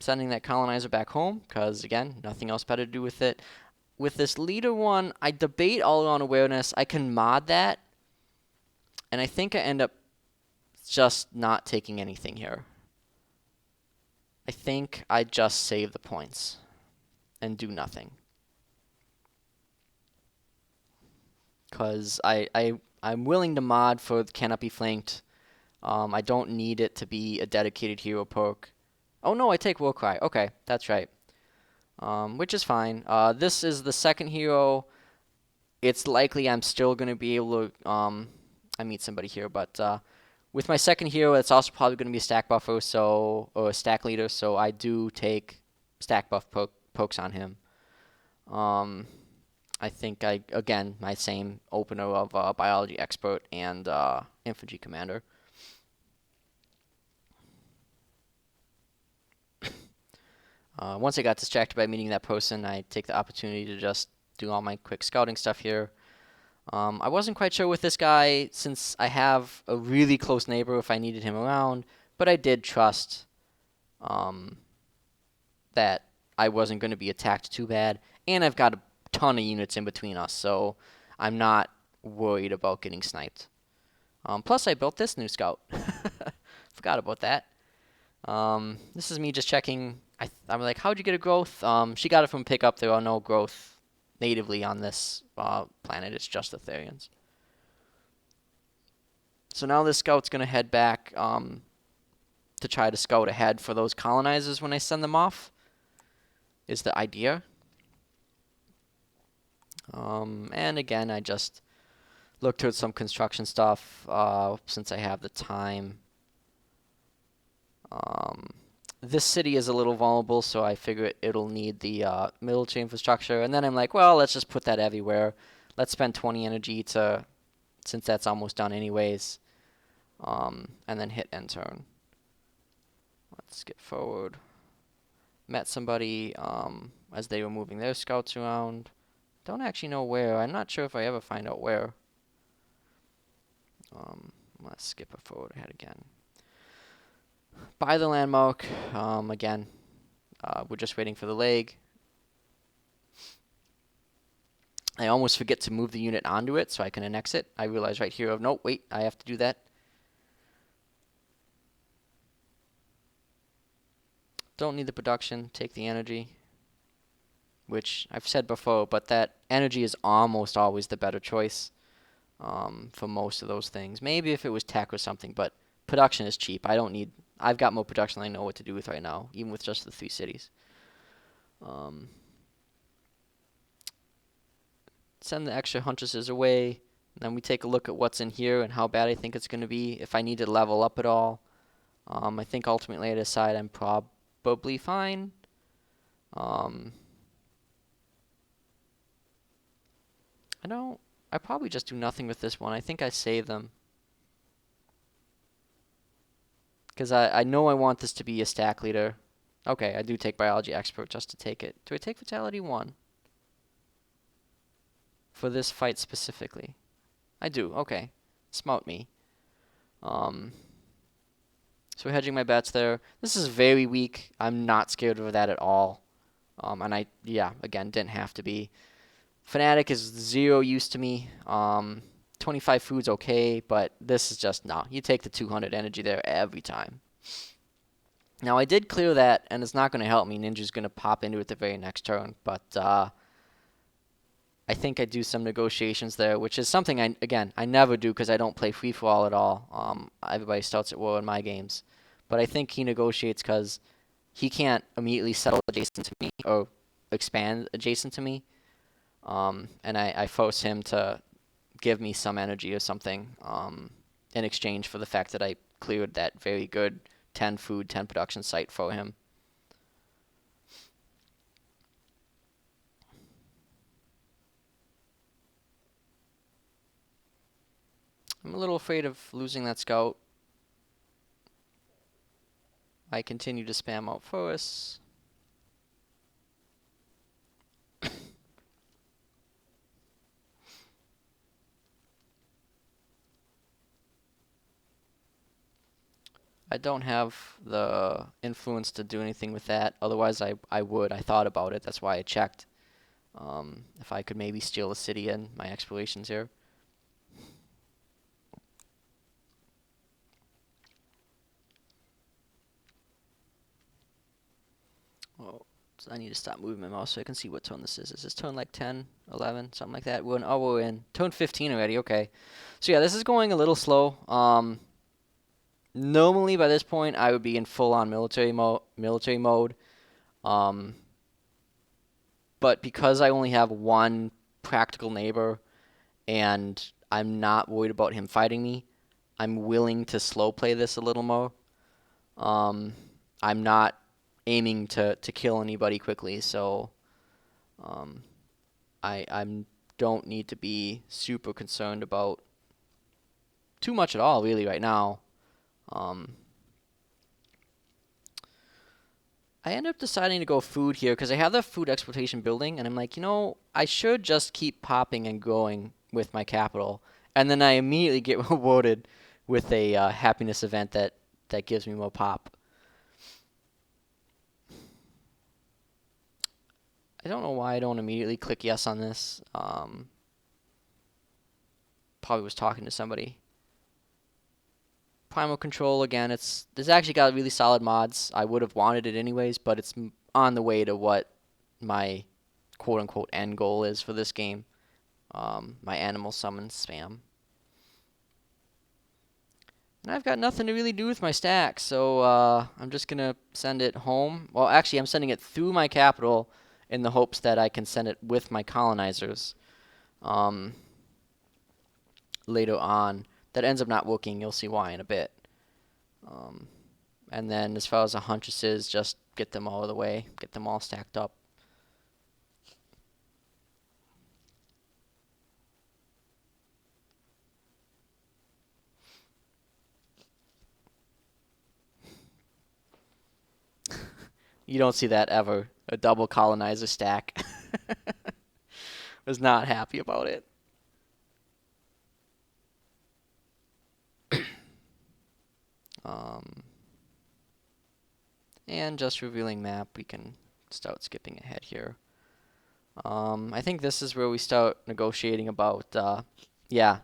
Sending that colonizer back home because again, nothing else better to do with it. With this leader one, I debate all around awareness. I can mod that, and I think I end up just not taking anything here. I think I just save the points and do nothing. Because I'm willing to mod for cannot be flanked. I don't need it to be a dedicated hero perk. Oh no, I take Warcry. Okay, that's right. Which is fine. This is the second hero. It's likely I'm still going to be able to, I meet somebody here, but With my second hero, it's also probably going to be a stack buffer, or a stack leader, so I do take stack buff pokes on him. I think again, my same opener of biology expert and infantry commander. Once I got distracted by meeting that person, I take the opportunity to just do all my quick scouting stuff here. I wasn't quite sure with this guy since I have a really close neighbor if I needed him around, but I did trust that I wasn't going to be attacked too bad, and I've got a ton of units in between us, so I'm not worried about getting sniped. Plus, I built this new scout. Forgot about that. This is me just checking. I'm like, how'd you get a growth? She got it from pickup. There are no growth natively on this planet. It's just Etherians. So now this scout's going to head back to try to scout ahead for those colonizers when I send them off, is the idea. And again, I just look towards some construction stuff since I have the time. This city is a little vulnerable, so I figure it'll need the military infrastructure. And then I'm like, well, let's just put that everywhere. Let's spend 20 energy since that's almost done anyways. And then hit end turn. Let's skip forward. Met somebody as they were moving their scouts around. Don't actually know where. I'm not sure if I ever find out where. Let's skip it forward ahead again. By the landmark, again, we're just waiting for the leg. I almost forget to move the unit onto it so I can annex it. I realize right here, no, wait, I have to do that. Don't need the production, take the energy, which I've said before, but that energy is almost always the better choice for most of those things. Maybe if it was tech or something, but production is cheap. I've got more production than I know what to do with right now, even with just the 3 cities. Send the extra huntresses away. Then we take a look at what's in here and how bad I think it's going to be, if I need to level up at all. I think ultimately I decide I'm probably fine. I probably just do nothing with this one. I think I save them. Because I know I want this to be a stack leader. Okay, I do take biology expert just to take it. Do I take vitality 1? For this fight specifically. I do, okay. Smart me. So we're hedging my bets there. This is very weak. I'm not scared of that at all. And again, didn't have to be. Fanatic is 0 use to me. 25 food's okay, but this is just, no. You take the 200 energy there every time. Now, I did clear that, and it's not going to help me. Ninja's going to pop into it the very next turn, but I think I do some negotiations there, which is something, I never do because I don't play free-for-all at all. Everybody starts at war in my games. But I think he negotiates because he can't immediately settle adjacent to me or expand adjacent to me. And I force him to give me some energy or something in exchange for the fact that I cleared that very good 10 food, 10 production site for him. I'm a little afraid of losing that scout. I continue to spam out forests. I don't have the influence to do anything with that. Otherwise, I would. I thought about it. That's why I checked. If I could maybe steal a city in my explorations here. Oh, so I need to stop moving my mouse so I can see what turn this is. Is this turn like 10, 11, something like that? We're in turn 15 already. Okay. So yeah, this is going a little slow. Normally by this point I would be in full-on military mode. But because I only have one practical neighbor and I'm not worried about him fighting me, I'm willing to slow play this a little more. Um, I'm not aiming to kill anybody quickly, so um, I'm don't need to be super concerned about too much at all really right now. Um, I end up deciding to go food here because I have the food exploitation building, and I'm like, I should just keep popping and going with my capital, and then I immediately get rewarded with a happiness event that gives me more pop. I don't know why I don't immediately click yes on this. Probably was talking to somebody. Primal Control again. This actually got really solid mods. I would have wanted it anyways, but it's on the way to what my quote unquote end goal is for this game. My animal summon spam. And I've got nothing to really do with my stack, so I'm just gonna send it home. Well, actually, I'm sending it through my capital in the hopes that I can send it with my colonizers um, later on. That ends up not working. You'll see why in a bit. Um, and then as far as the huntresses, just get them all of the way, get them all stacked up. You don't see that ever. A double colonizer stack. Was not happy about it. Um, and just revealing map, we can start skipping ahead here. I think this is where we start negotiating about, yeah,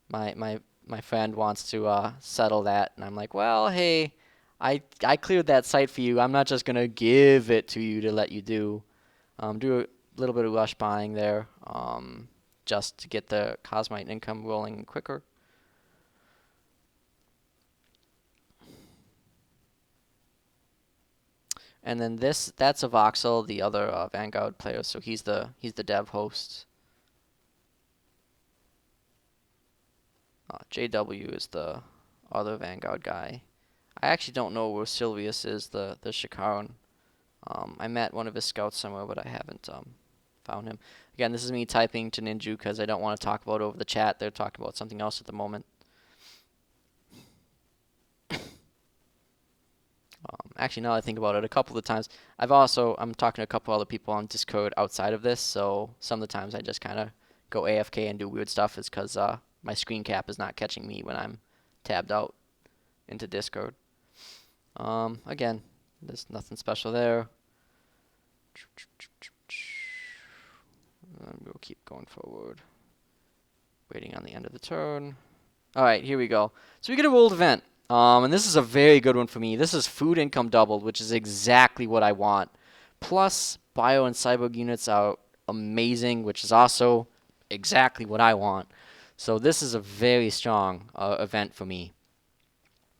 my friend wants to settle that, and I'm like, well, hey, I cleared that site for you. I'm not just gonna give it to you to let you do a little bit of rush buying there, just to get the Cosmite income rolling quicker. And then that's a Voxel, the other Vanguard player, so he's the dev host. JW is the other Vanguard guy. I actually don't know where Sylvius is, the Shikaran. I met one of his scouts somewhere, but I haven't found him. Again, this is me typing to Ninju because I don't want to talk about over the chat. They're talking about something else at the moment. Actually, now that I think about it, a couple of times I'm talking to a couple other people on Discord outside of this, so some of the times I just kind of go AFK and do weird stuff is because my screen cap is not catching me when I'm tabbed out into Discord. Again, there's nothing special there. And we'll keep going forward. Waiting on the end of the turn. Alright, here we go. So we get a rolled event. And this is a very good one for me. This is food income doubled, which is exactly what I want. Plus, bio and cyborg units are amazing, which is also exactly what I want. So this is a very strong event for me.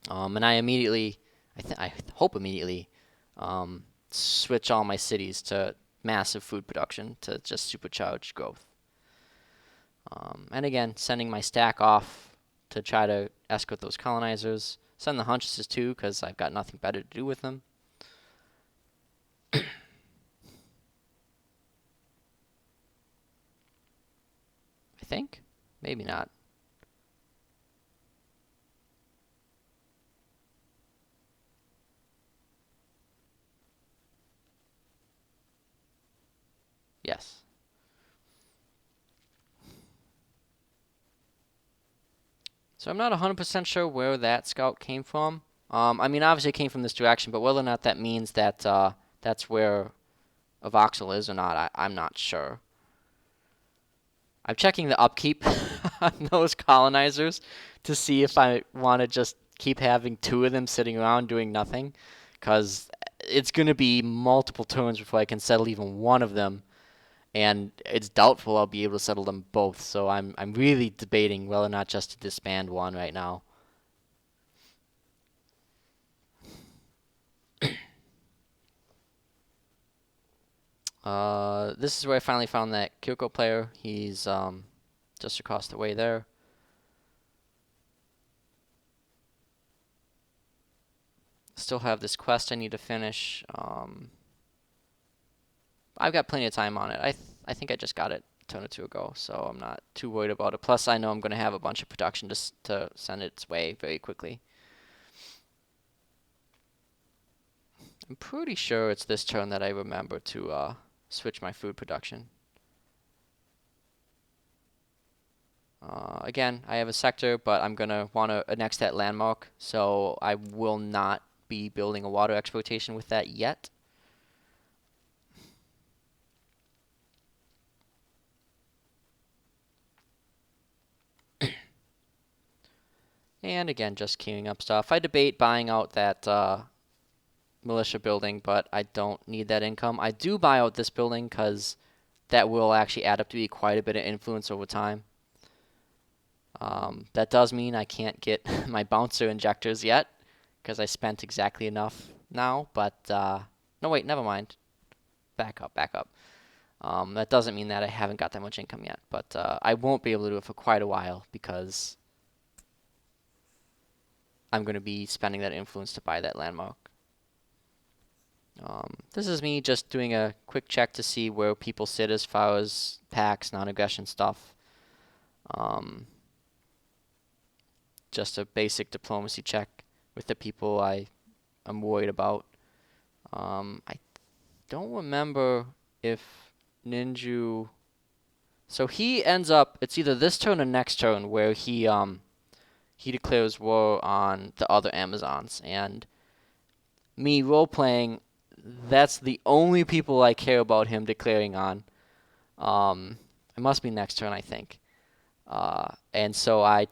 And I immediately, I hope immediately, switch all my cities to massive food production to just supercharge growth. And again, sending my stack off to try to escort those colonizers. Send the huntresses too, because I've got nothing better to do with them. I think. Maybe not. Yes. So I'm not 100% sure where that scout came from. I mean, obviously it came from this direction, but whether or not that means that that's where a voxel is or not, I'm not sure. I'm checking the upkeep on those colonizers to see if I want to just keep having two of them sitting around doing nothing, because it's going to be multiple turns before I can settle even one of them, and it's doubtful I'll be able to settle them both. So I'm really debating whether or not just to disband one right now. This is where I finally found that Kyoko player. He's just across the way there. Still have this quest I need to finish. I've got plenty of time on it. I think I just got it a turn or two ago, so I'm not too worried about it. Plus, I know I'm going to have a bunch of production to send its way very quickly. I'm pretty sure it's this turn that I remember to switch my food production. Again, I have a sector, but I'm going to want to annex that landmark, so I will not be building a water exploitation with that yet. And again, just queuing up stuff. I debate buying out that militia building, but I don't need that income. I do buy out this building because that will actually add up to be quite a bit of influence over time. That does mean I can't get my bouncer injectors yet because I spent exactly enough now, but no, wait, never mind. Back up. That doesn't mean that I haven't got that much income yet, but I won't be able to do it for quite a while because I'm going to be spending that influence to buy that landmark. This is me just doing a quick check to see where people sit as far as pacts, non-aggression stuff. Just a basic diplomacy check with the people I'm worried about. I don't remember if Ninju... So he ends up, it's either this turn or next turn where he declares war on the other Amazons. And me role-playing, that's the only people I care about him declaring on. It must be next turn, I think. And so I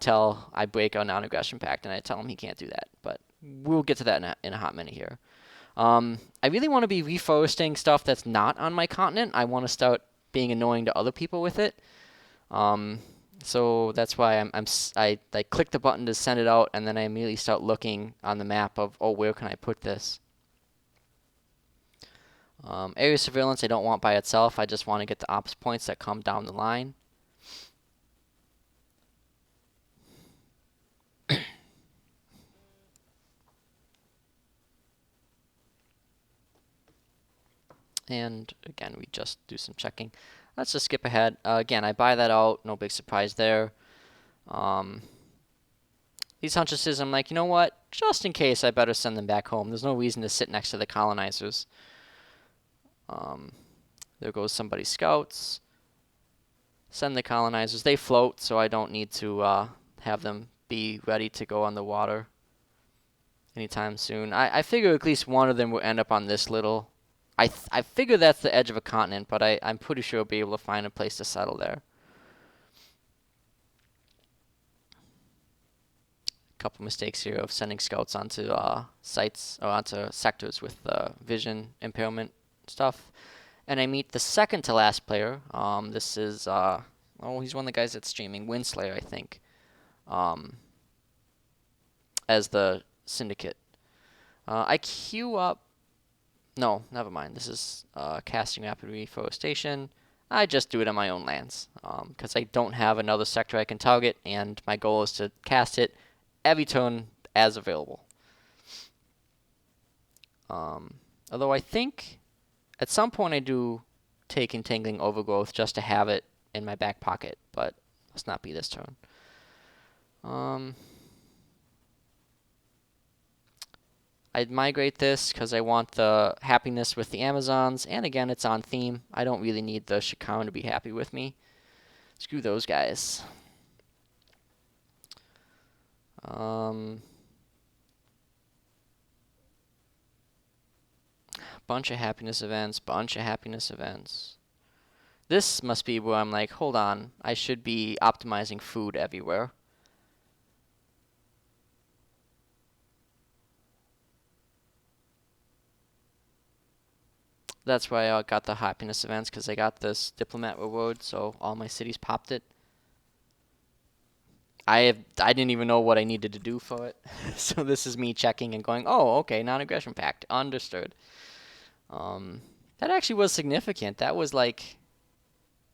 break our non-aggression pact, and I tell him he can't do that. But we'll get to that in a hot minute here. I really want to be reforesting stuff that's not on my continent. I want to start being annoying to other people with it. So that's why I click the button to send it out, and then I immediately start looking on the map of, oh, where can I put this? Area surveillance I don't want by itself. I just want to get the ops points that come down the line. And again, we just do some checking. Let's just skip ahead. Again, I buy that out. No big surprise there. These huntresses, I'm like, you know what? Just in case, I better send them back home. There's no reason to sit next to the colonizers. There goes somebody's scouts. Send the colonizers. They float, so I don't need to have them be ready to go on the water anytime soon. I figure at least one of them will end up on this little... I figure that's the edge of a continent, but I'm pretty sure I'll be able to find a place to settle there. Couple mistakes here of sending scouts onto sites or onto sectors with vision impairment stuff. And I meet the second to last player. This is he's one of the guys that's streaming, Windslayer, I think, as the syndicate. I queue up. No, never mind. This is casting rapid reforestation. I just do it on my own lands because I don't have another sector I can target, and my goal is to cast it every turn as available. Although I think at some point I do take Entangling Overgrowth just to have it in my back pocket, but let's not be this turn. I'd migrate this because I want the happiness with the Amazons, and again, it's on theme. I don't really need the Shikaran to be happy with me. Screw those guys. Bunch of happiness events. This must be where I'm like, hold on, I should be optimizing food everywhere. That's why I got the happiness events, because I got this diplomat reward, so all my cities popped it. I didn't even know what I needed to do for it. So this is me checking and going, oh, okay, non-aggression pact, understood. That actually was significant. That was like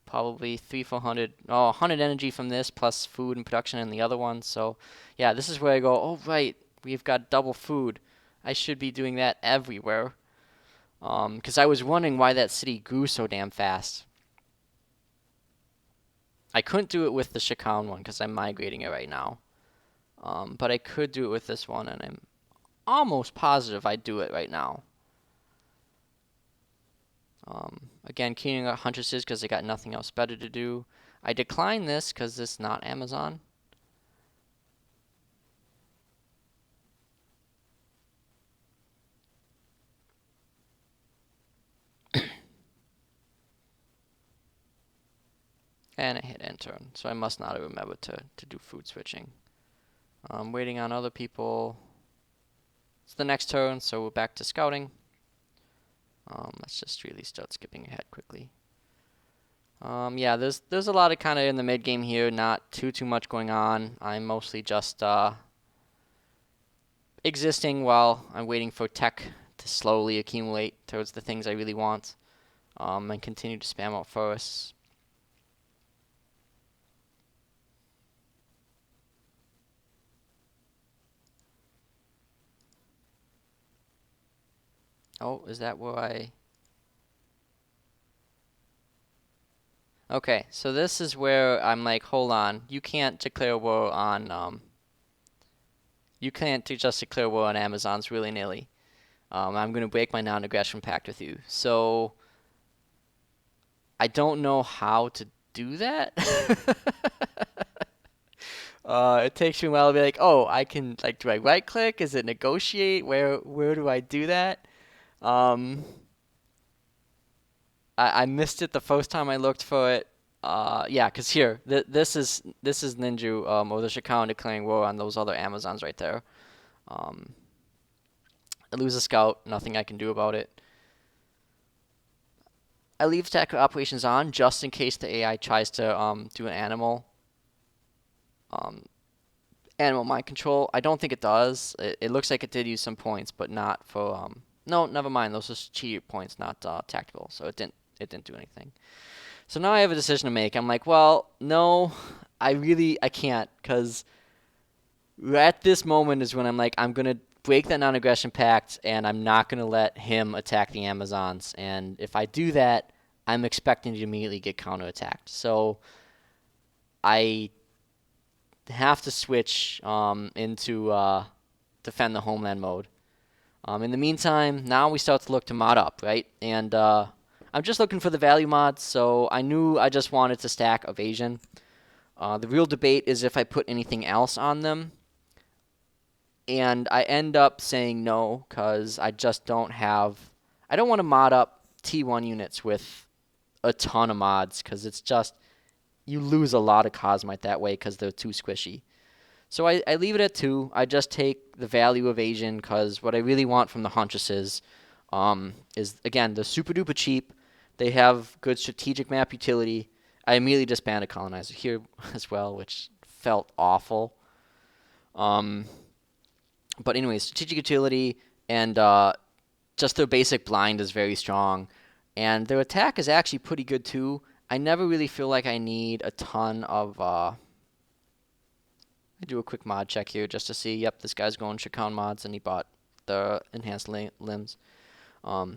probably 400, 100 energy from this plus food and production in the other one. So yeah, this is where I go, oh right, we've got double food. I should be doing that everywhere. Because I was wondering why that city grew so damn fast. I couldn't do it with the Shikhan one because I'm migrating it right now. But I could do it with this one, and I'm almost positive I'd do it right now. Again, queuing up huntresses because they got nothing else better to do. I decline this because it's not Amazon. And I hit enter, so I must not have remembered to do food switching. I'm waiting on other people. It's the next turn, so we're back to scouting. Let's just really start skipping ahead quickly. Yeah, there's a lot of kind of in the mid game here, not too much going on. I'm mostly just existing while I'm waiting for tech to slowly accumulate towards the things I really want, and continue to spam out forests. Oh, is that where I... Okay, so this is where I'm like, hold on, you can't declare war on, you can't just declare war on Amazons willy-nilly. I'm going to break my non-aggression pact with you. So, I don't know how to do that. It takes me a while to be like, oh, I can, like, do I right-click? Is it negotiate? Where do I do that? Um, I missed it the first time I looked for it. Yeah, because here, this is Ninja, or the Shikhan declaring war on those other Amazons right there. Um, I lose a scout, nothing I can do about it. I leave attack operations on just in case the AI tries to do an um, animal mind control. I don't think it does. It looks like it did use some points, but not for no, never mind. Those are cheated points, not tactical. So it didn't do anything. So now I have a decision to make. I'm like, well, no, I can't, because at this moment is when I'm like, I'm gonna break that non-aggression pact, and I'm not gonna let him attack the Amazons. And if I do that, I'm expecting to immediately get counterattacked. So I have to switch into defend the homeland mode. In the meantime, now we start to look to mod up, right? And I'm just looking for the value mods, so I knew I just wanted to stack evasion. The real debate is if I put anything else on them. And I end up saying no, because I just don't have... I don't want to mod up T1 units with a ton of mods, because it's just... You lose a lot of Cosmite that way because they're too squishy. So I leave it at 2. I just take the value evasion, because what I really want from the Huntresses is, again, they're super duper cheap. They have good strategic map utility. I immediately disbanded Colonizer here as well, which felt awful. But anyways, strategic utility and just their basic blind is very strong. And their attack is actually pretty good too. I never really feel like I need a ton of... I do a quick mod check here just to see, yep, this guy's going Shikhan mods and he bought the enhanced limbs.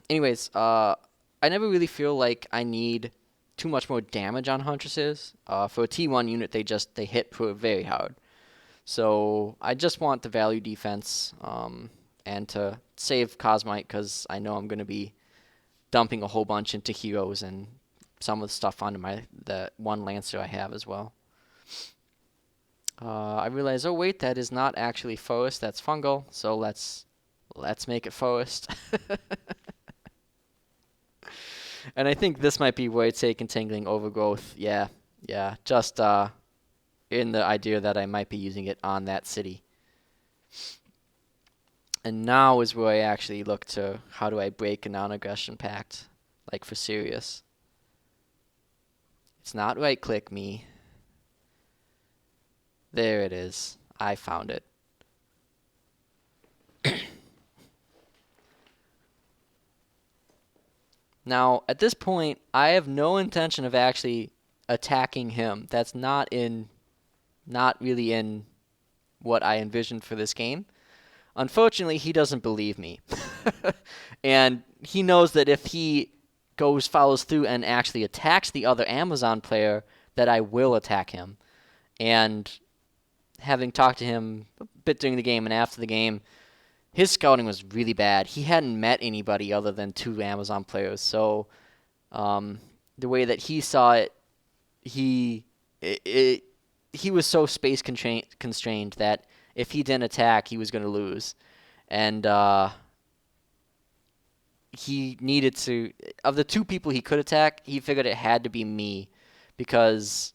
Anyways, I never really feel like I need too much more damage on Huntresses. For a T1 unit, they hit very hard. So I just want the value defense and to save Cosmite, because I know I'm going to be dumping a whole bunch into heroes and some of the stuff onto the one Lancer I have as well. I realize, oh wait, that is not actually forest, that's fungal. So let's make it forest. And I think this might be where it's a contangling overgrowth. Yeah, just in the idea that I might be using it on that city. And now is where I actually look to how do I break a non-aggression pact, like for serious. It's not right-click me. There it is. I found it. Now, at this point, I have no intention of actually attacking him. That's not really in what I envisioned for this game. Unfortunately, he doesn't believe me. And he knows that if he follows through and actually attacks the other Amazon player, that I will attack him. And having talked to him a bit during the game and after the game, his scouting was really bad. He hadn't met anybody other than 2 Amazon players. So the way that he saw it, he was so space constrained that if he didn't attack, he was going to lose. And he needed to, of the 2 people he could attack, he figured it had to be me, because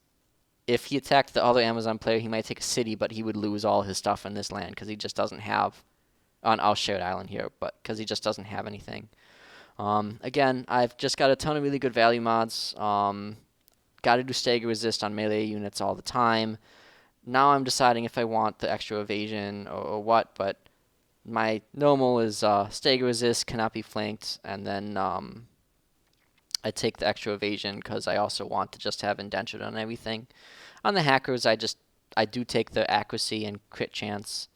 if he attacked the other Amazon player, he might take a city, but he would lose all his stuff in this land because he just doesn't have, on our shared island here, but because he just doesn't have anything. Again, I've just got a ton of really good value mods. Got to do stagger resist on melee units all the time. Now I'm deciding if I want the extra evasion or what, but my normal is stagger resist, cannot be flanked, and then I take the extra evasion because I also want to just have indentured on everything. On the hackers, I do take the accuracy and crit chance.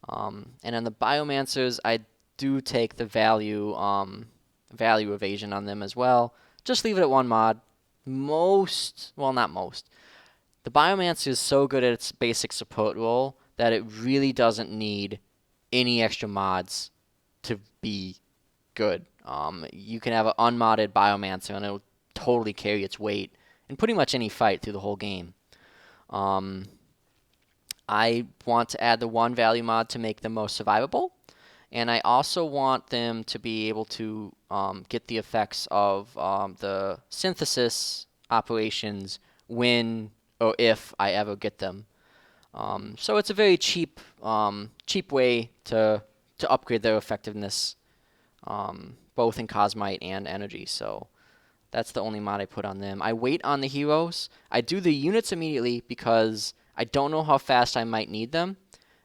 And on the biomancers, I do take the value evasion on them as well. Just leave it at 1 mod. Not most. The biomancer is so good at its basic support role that it really doesn't need any extra mods to be good. You can have an unmodded biomancer and it'll totally carry its weight in pretty much any fight through the whole game. I want to add the 1 value mod to make them most survivable, and I also want them to be able to get the effects of the synthesis operations when or if I ever get them. So it's a very cheap way to upgrade their effectiveness, both in Cosmite and Energy. So that's the only mod I put on them. I wait on the heroes. I do the units immediately because I don't know how fast I might need them,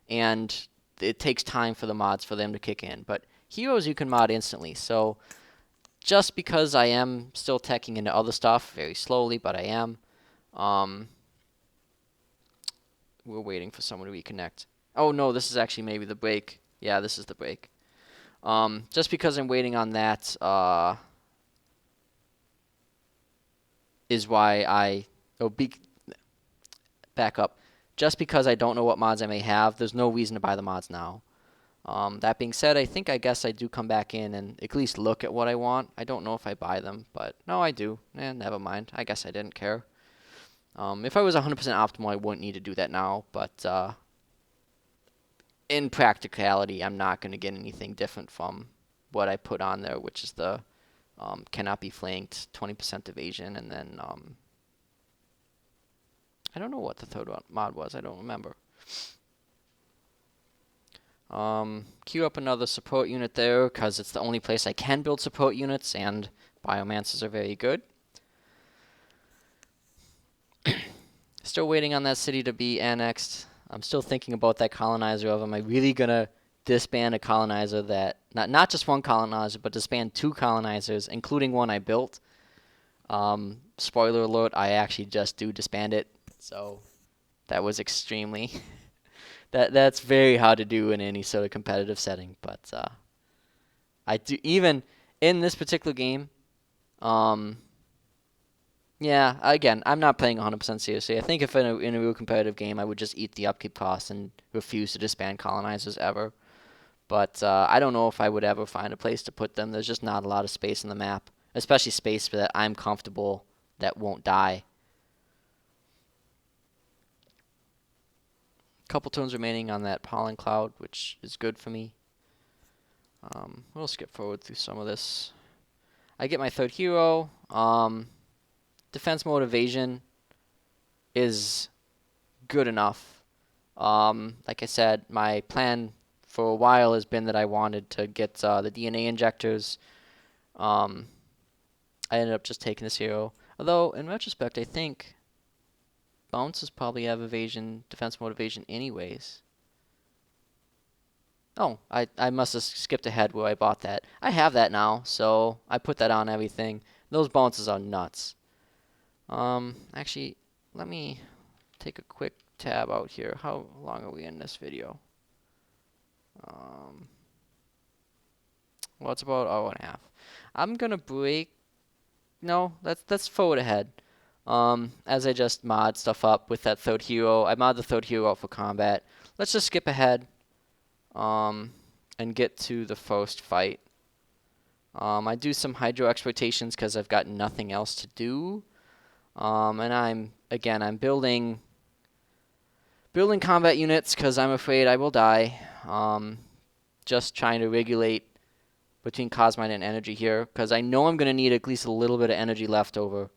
and it takes time for the mods for them to kick in. But heroes you can mod instantly. So just because I am still teching into other stuff very slowly, but I am. We're waiting for someone to reconnect. Oh no, this is actually maybe the break. Yeah, this is the break. Just because I'm waiting on that is why back up. Just because I don't know what mods I may have, there's no reason to buy the mods now. That being said, I guess I do come back in and at least look at what I want. I don't know if I buy them, but no, I do. Never mind. I guess I didn't care. If I was 100% optimal, I wouldn't need to do that now, but in practicality, I'm not going to get anything different from what I put on there, which is the cannot be flanked, 20% evasion, and then I don't know what the third mod was. I don't remember. Queue up another support unit there because it's the only place I can build support units, and biomancers are very good. Still waiting on that city to be annexed. I'm still thinking about that colonizer of, am I really going to disband a colonizer that, not just 1 colonizer, but disband 2 colonizers, including one I built. Spoiler alert, I actually just do disband it. So that was extremely, that's very hard to do in any sort of competitive setting. But I do, even in this particular game, yeah, again, I'm not playing 100% seriously. I think if in a real competitive game, I would just eat the upkeep costs and refuse to disband colonizers ever. But I don't know if I would ever find a place to put them. There's just not a lot of space in the map, especially space that I'm comfortable that won't die. Couple turns remaining on that pollen cloud, which is good for me. We'll skip forward through some of this. I get my 3rd hero. Defense mode evasion is good enough. Like I said, my plan for a while has been that I wanted to get the DNA injectors. I ended up just taking this hero. Although, in retrospect, I think bounces probably have evasion, defense mode evasion anyways. Oh, I must have skipped ahead where I bought that. I have that now, so I put that on everything. Those bounces are nuts. Actually, let me take a quick tab out here. How long are we in this video? Um, well, it's about hour and a half. I'm gonna break. No, that's forward ahead. As I just mod stuff up with that third hero. I mod the third hero out for combat. Let's just skip ahead. And get to the first fight. I do some hydro exploitations because I've got nothing else to do. And I'm building combat units because I'm afraid I will die. Just trying to regulate between Cosmite and energy here because I know I'm going to need at least a little bit of energy left over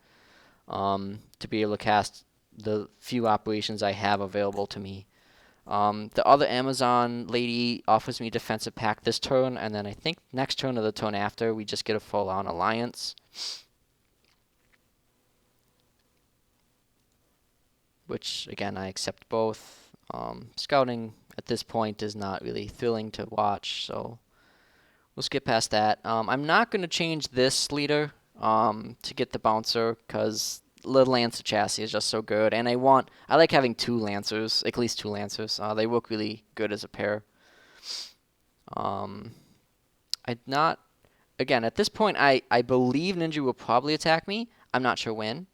to be able to cast the few operations I have available to me. The other Amazon lady offers me defensive pact this turn, and then I think next turn or the turn after, we just get a full-on alliance. Which, again, I accept both. Scouting at this point is not really thrilling to watch, so we'll skip past that. I'm not going to change this leader to get the bouncer, because the Lancer chassis is just so good, and I like having two Lancers, at least two Lancers. They work really good as a pair. Again, at this point, I believe Ninja will probably attack me. I'm not sure when.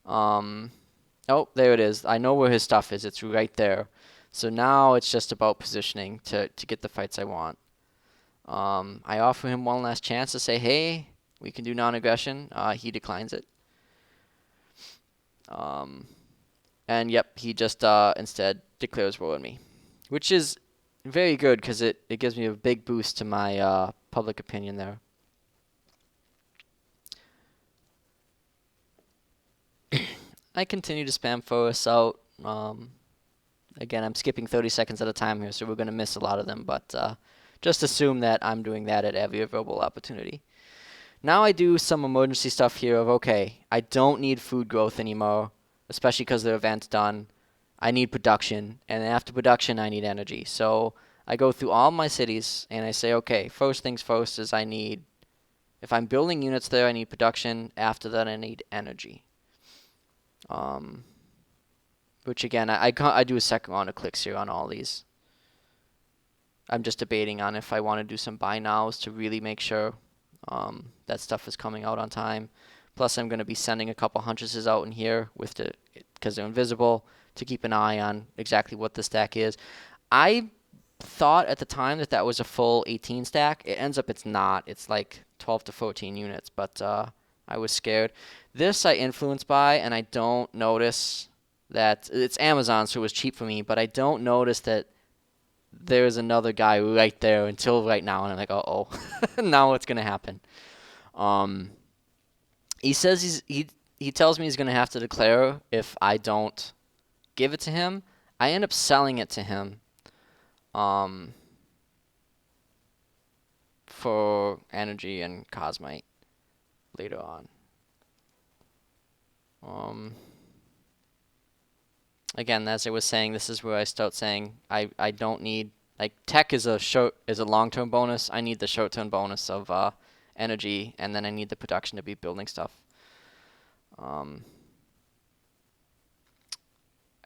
Oh, there it is. I know where his stuff is. It's right there. So now it's just about positioning to get the fights I want. I offer him one last chance to say, hey, we can do non-aggression. He declines it. And yep, he just instead declares war on me, which is very good because it gives me a big boost to my public opinion there. I continue to spam Forest out. Again, I'm skipping 30 seconds at a time here, so we're going to miss a lot of them, but just assume that I'm doing that at every available opportunity. Now I do some emergency stuff here of, okay, I don't need food growth anymore, especially because the event's done. I need production, and after production, I need energy. So I go through all my cities, and I say, okay, first things first is if I'm building units there, I need production. After that, I need energy. Which again, I do a second round of clicks here on all these. I'm just debating on if I want to do some buy nows to really make sure that stuff is coming out on time. Plus, I'm going to be sending a couple huntresses out in here because they're invisible to keep an eye on exactly what the stack is. I thought at the time that was a full 18 stack. It ends up it's not. It's like 12 to 14 units, but I was scared. This I influenced by, and I don't notice that it's Amazon, so it was cheap for me, but I don't notice that there's another guy right there until right now, and I'm like, uh-oh, now what's going to happen? He says he tells me he's going to have to declare if I don't give it to him. I end up selling it to him for energy and Cosmite later on. Again, as I was saying, this is where I start saying I don't need, like, tech is a long-term bonus. I need the short-term bonus of energy, and then I need the production to be building stuff. I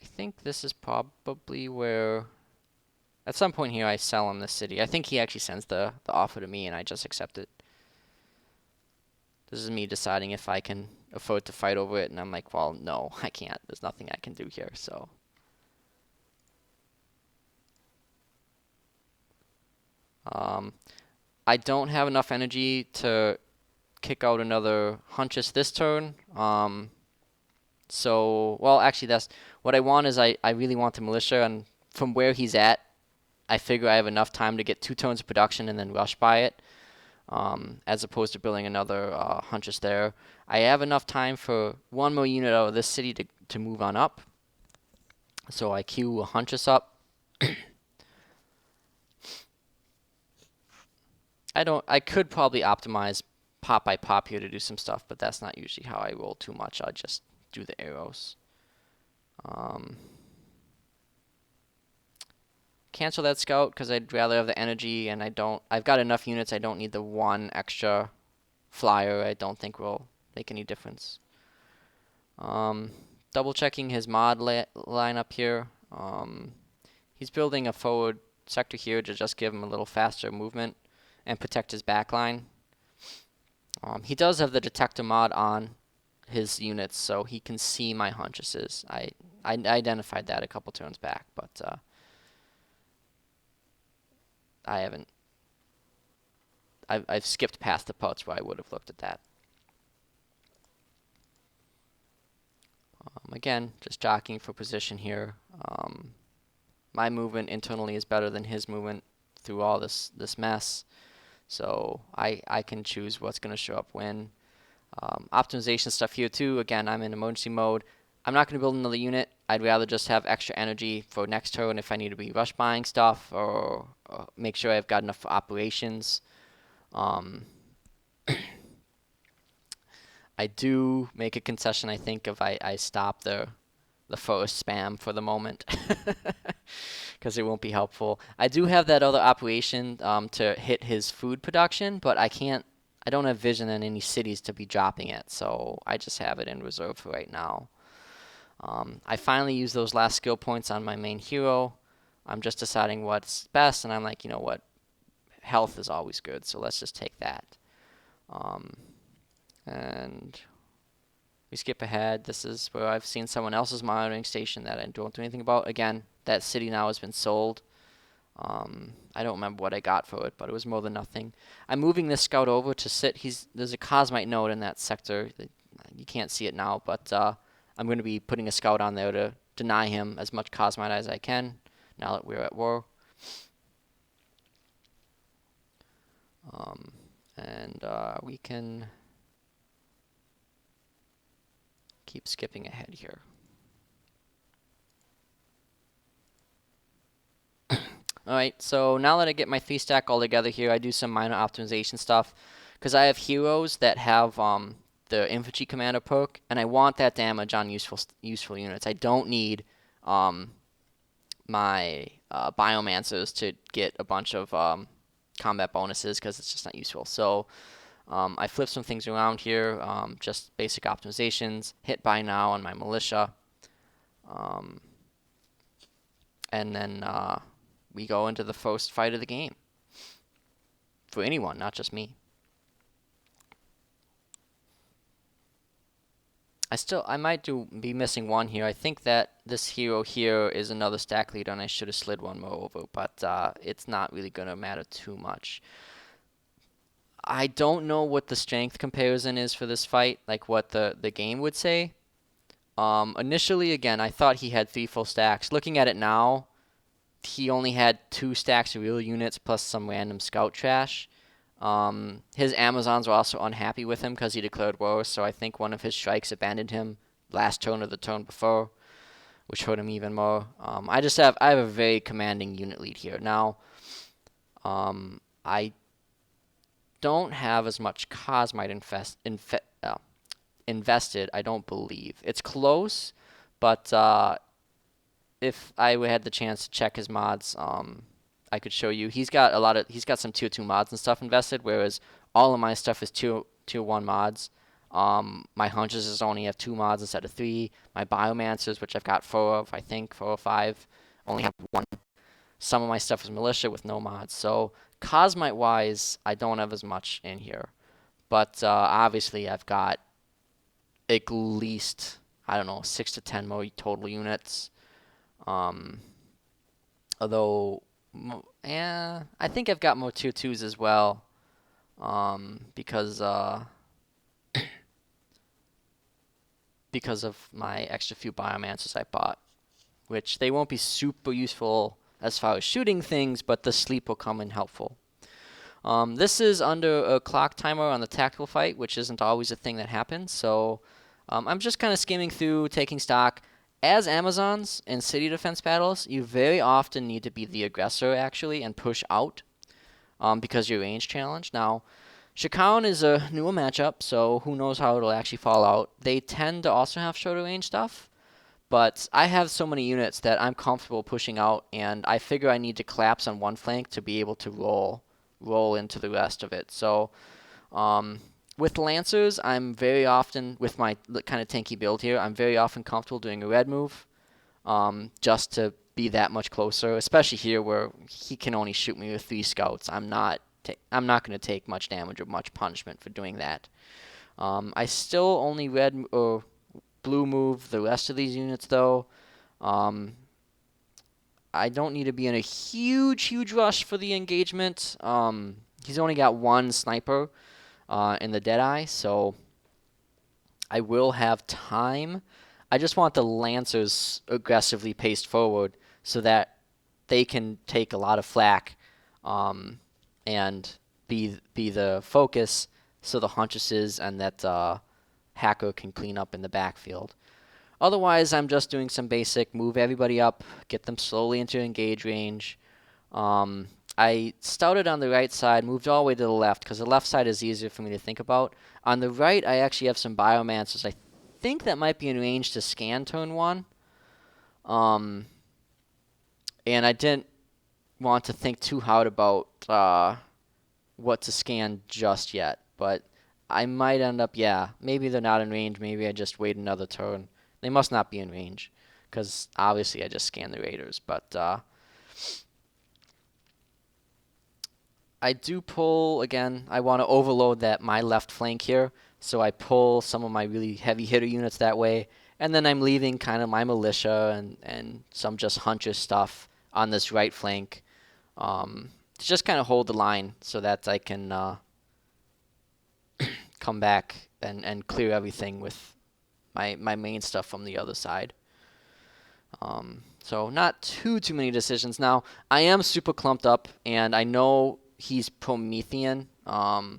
think this is probably where at some point here I sell him the city. I think he actually sends the offer to me and I just accept it. This is me deciding if I can afford to fight over it, and I'm like, well, no, I can't. There's nothing I can do here, so. I don't have enough energy to kick out another Huntress this turn. So, well, actually, that's what I want is I really want the militia, and from where he's at, I figure I have enough time to get 2 turns of production and then rush by it, as opposed to building another Huntress there. I have enough time for 1 more unit out of this city to move on up. So I queue a Huntress up. I could probably optimize pop by pop here to do some stuff, but that's not usually how I roll too much. I just do the arrows. Cancel that scout because I'd rather have the energy, and I've got enough units. I don't need the 1 extra flyer. I don't think will make any difference. Double checking his mod lineup here. He's building a forward sector here to just give him a little faster movement and protect his backline. He does have the detector mod on his units, so he can see my hungesses. I identified that a couple turns back, but I haven't. I've skipped past the parts where I would have looked at that. Again, just jockeying for position here. My movement internally is better than his movement through all this mess, so I can choose what's going to show up when. Optimization stuff here too. Again, I'm in emergency mode. I'm not going to build another unit. I'd rather just have extra energy for next turn if I need to be rush buying stuff or make sure I've got enough for operations. I do make a concession, I think, if I stop the first spam for the moment because it won't be helpful. I do have that other operation to hit his food production, but I don't have vision in any cities to be dropping it, so I just have it in reserve for right now. I finally used those last skill points on my main hero. I'm just deciding what's best, and I'm like, you know what? Health is always good, so let's just take that. And we skip ahead. This is where I've seen someone else's monitoring station that I don't do anything about. Again, that city now has been sold. I don't remember what I got for it, but it was more than nothing. I'm moving this scout over to sit. There's a Cosmite node in that sector. You can't see it now, but I'm going to be putting a scout on there to deny him as much Cosmite as I can now that we're at war. And we can keep skipping ahead here. Alright, so now that I get my 3-stack all together here, I do some minor optimization stuff. Because I have heroes that have the infantry commander perk, and I want that damage on useful units. I don't need my biomancers to get a bunch of combat bonuses because it's just not useful. So I flip some things around here, just basic optimizations, hit buy now on my militia, and then we go into the first fight of the game. For anyone, not just me. I might be missing one here. I think that this hero here is another stack leader, and I should have slid one more over, but it's not really going to matter too much. I don't know what the strength comparison is for this fight, like what the game would say. Initially, again, I thought he had 3 full stacks. Looking at it now, he only had 2 stacks of real units plus some random scout trash. His Amazons were also unhappy with him because he declared war, so I think one of his strikes abandoned him last turn or the turn before, which hurt him even more. I have a very commanding unit lead here. Now, I don't have as much Cosmite invested, I don't believe. It's close, but if I had the chance to check his mods, I could show you. He's got some tier 2 mods and stuff invested, whereas all of my stuff is tier 1 mods. My hunches only have 2 mods instead of 3. My biomancers, which I've got 4 of, I think 4 or 5, only have 1. Some of my stuff is militia with no mods. So Cosmite wise, I don't have as much in here, but obviously I've got at least, I don't know, 6 to 10 more total units. Although, yeah, I think I've got more tier 2s as well, because of my extra few biomancers I bought, which they won't be super useful as far as shooting things, but the sleep will come in helpful. This is under a clock timer on the tactical fight, which isn't always a thing that happens, so I'm just kind of skimming through, taking stock. As Amazons in city defense battles, you very often need to be the aggressor, actually, and push out because you're range challenged. Now, Shikaun is a newer matchup, so who knows how it'll actually fall out. They tend to also have shorter range stuff, but I have so many units that I'm comfortable pushing out, and I figure I need to collapse on one flank to be able to roll into the rest of it. So with Lancers, I'm very often, with my kind of tanky build here, I'm very often comfortable doing a red move just to be that much closer, especially here where he can only shoot me with 3 scouts. I'm not going to take much damage or much punishment for doing that. I still only red or blue move the rest of these units though. I don't need to be in a huge rush for the engagement. He's only got 1 sniper in the Deadeye, so I will have time. I just want the Lancers aggressively paced forward so that they can take a lot of flak and be the focus, so the Huntresses and that Hacker can clean up in the backfield. Otherwise, I'm just doing some basic move everybody up, get them slowly into engage range. I started on the right side, moved all the way to the left because the left side is easier for me to think about. On the right, I actually have some Biomancers. I think that might be in range to scan turn 1. And I didn't want to think too hard about what to scan just yet, but I might end up, yeah, maybe they're not in range. Maybe I just wait another turn. They must not be in range because obviously I just scanned the Raiders, but I do pull, again, I want to overload my left flank here, so I pull some of my really heavy hitter units that way, and then I'm leaving kind of my militia and some just Huntress stuff on this right flank to just kind of hold the line so that I can come back and clear everything with my main stuff from the other side. So not too many decisions. Now, I am super clumped up, and I know he's Promethean. I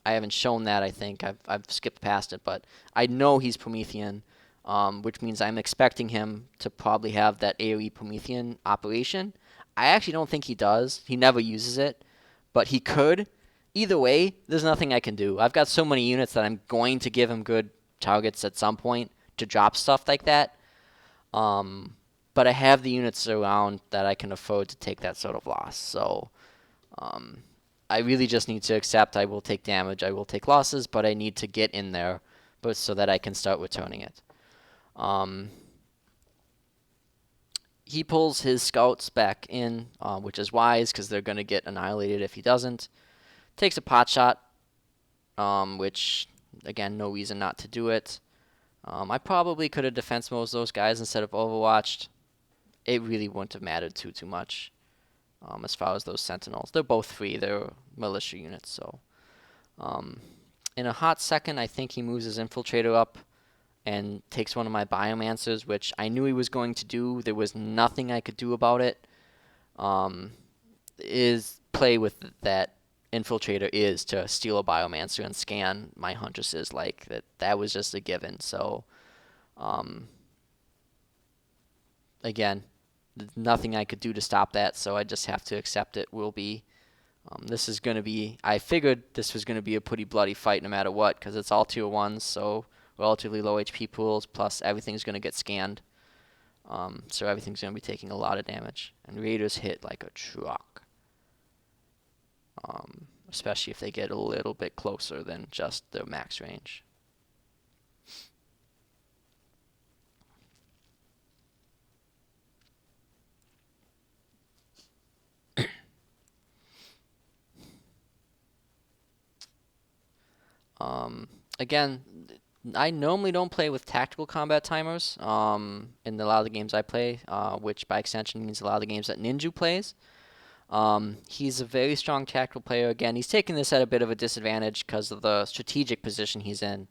haven't shown that, I think. I've skipped past it, but I know he's Promethean, which means I'm expecting him to probably have that AoE Promethean operation. I actually don't think he does. He never uses it, but he could. Either way, there's nothing I can do. I've got so many units that I'm going to give him good targets at some point to drop stuff like that. But I have the units around that I can afford to take that sort of loss. So I really just need to accept I will take damage, I will take losses, but I need to get in there but so that I can start returning it. He pulls his scouts back in, which is wise because they're going to get annihilated if he doesn't. Takes a pot shot, which, again, no reason not to do it. I probably could have defense mode those guys instead of overwatched. It really wouldn't have mattered too much as far as those sentinels. They're both free. They're militia units. So in a hot second, I think he moves his Infiltrator up and takes one of my Biomancers, which I knew he was going to do. There was nothing I could do about it. Is play with that Infiltrator is to steal a Biomancer and scan my Huntresses. Like that was just a given. So again, nothing I could do to stop that, so I just have to accept it. Will be this is going to be, I figured this was going to be a pretty bloody fight no matter what, because it's all tier 1s, so relatively low HP pools, plus everything's going to get scanned. So everything's going to be taking a lot of damage. And Raiders hit like a truck. Especially if they get a little bit closer than just their max range. Again, I normally don't play with tactical combat timers in a lot of the games I play, which by extension means a lot of the games that Ninja plays. He's a very strong tactical player. Again, he's taking this at a bit of a disadvantage because of the strategic position he's in.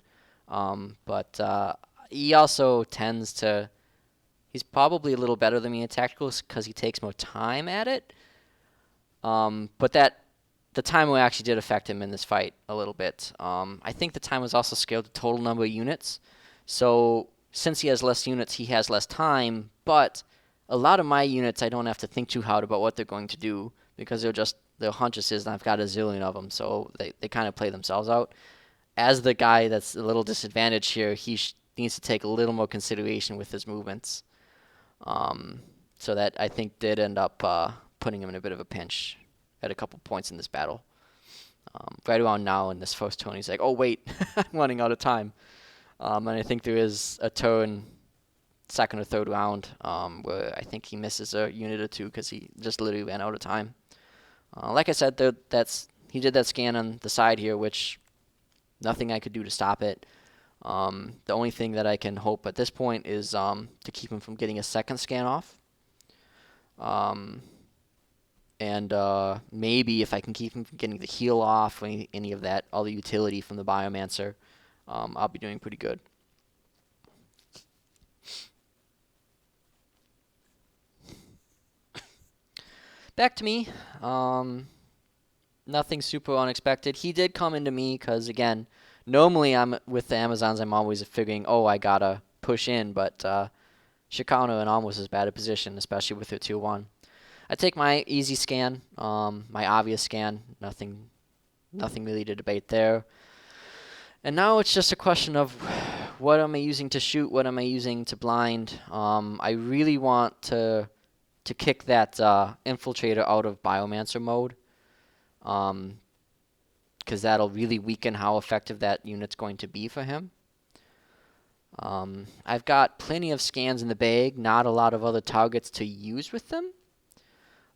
But he also tends to... He's probably a little better than me in tactical because he takes more time at it. But the timer actually did affect him in this fight a little bit. I think the time was also scaled to total number of units. So since he has less units, he has less time. But a lot of my units, I don't have to think too hard about what they're going to do because they're Huntresses, and I've got a zillion of them. So they kind of play themselves out. As the guy that's a little disadvantaged here, he needs to take a little more consideration with his movements. So that I think did end up putting him in a bit of a pinch at a couple points in this battle. Right around now in this first turn, he's like, oh, wait, I'm running out of time. And I think there is a turn second or third round, where I think he misses a unit or two because he just literally ran out of time. Like I said, he did that scan on the side here, which nothing I could do to stop it. The only thing that I can hope at this point is to keep him from getting a second scan off. And maybe if I can keep him from getting the heal off or any of that other utility from the Biomancer, I'll be doing pretty good. Back to me. Nothing super unexpected. He did come into me because, again, normally I'm with the Amazons, I'm always figuring, oh, I gotta push in, but Shikano in almost as bad a position, especially with her 2-1. I take my easy scan, my obvious scan, nothing really to debate there. And now it's just a question of what am I using to shoot, what am I using to blind. I really want to kick that Infiltrator out of Biomancer mode, because that'll really weaken how effective that unit's going to be for him. I've got plenty of scans in the bag, not a lot of other targets to use with them.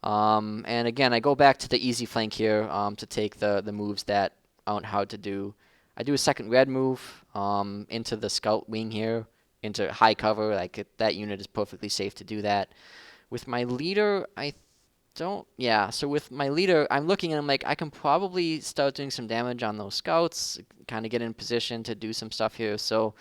And again, I go back to the easy flank here to take the moves that aren't hard to do. I do a second red move into the scout wing here, into high cover. Like that unit is perfectly safe to do that. With my leader, so with my leader, I'm looking and I'm like, I can probably start doing some damage on those scouts, kind of get in position to do some stuff here. So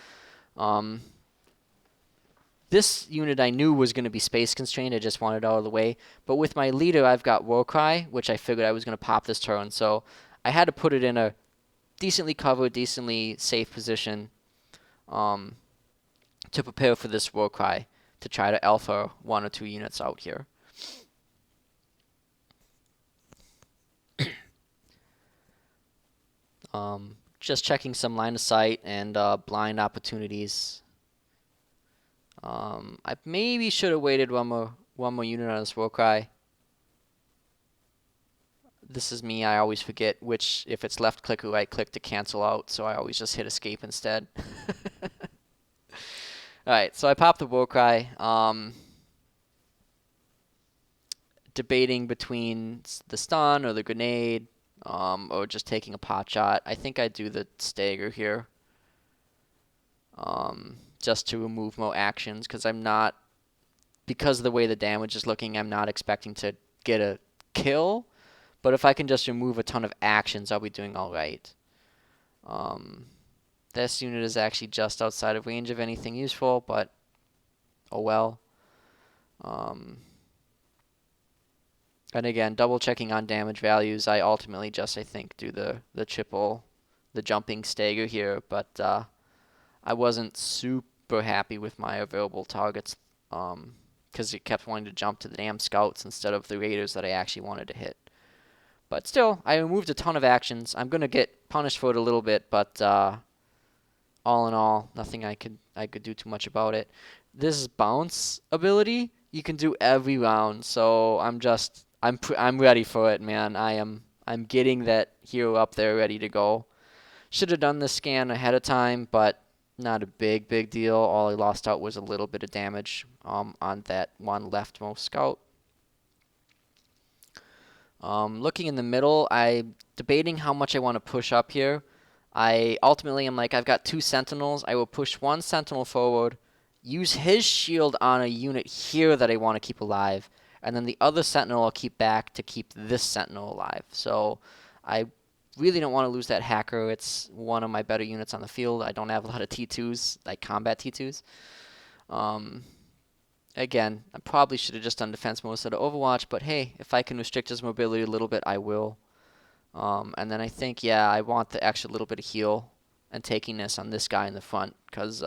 this unit I knew was going to be space constrained. I just wanted it out of the way. But with my leader, I've got Warcry, which I figured I was going to pop this turn. So I had to put it in a decently covered, decently safe position to prepare for this Warcry to try to alpha 1 or 2 units out here. Just checking some line of sight and blind opportunities. I maybe should have waited one more unit on this Warcry. This is me. I always forget if it's left click or right click to cancel out, so I always just hit escape instead. Alright, so I popped the Warcry. Debating between the stun or the grenade, or just taking a pot shot. I think I do the stagger here. Just to remove more actions, because because of the way the damage is looking, I'm not expecting to get a kill. But if I can just remove a ton of actions, I'll be doing all right. This unit is actually just outside of range of anything useful, but oh well. And again, double checking on damage values. I ultimately just, I think, do the triple, the jumping stagger here, but I wasn't super happy with my available targets because it kept wanting to jump to the damn scouts instead of the raiders that I actually wanted to hit. But still, I removed a ton of actions. I'm going to get punished for it a little bit, but all in all, nothing I could do too much about it. This bounce ability you can do every round, so I'm ready for it, man. I'm getting that hero up there ready to go. Should have done this scan ahead of time, but not a big deal. All I lost out was a little bit of damage on that one leftmost scout. Looking in the middle, I'm debating how much I want to push up here. I ultimately am like, I've got 2 sentinels. I will push 1 sentinel forward, use his shield on a unit here that I want to keep alive, and then the other sentinel I'll keep back to keep this sentinel alive. So I really don't want to lose that hacker. It's one of my better units on the field. I don't have a lot of T2s, like combat T2s. Again, I probably should have just done defense mode instead of Overwatch, but hey, if I can restrict his mobility a little bit, I will. And then I think, yeah, I want the extra little bit of heal and taking this on this guy in the front, because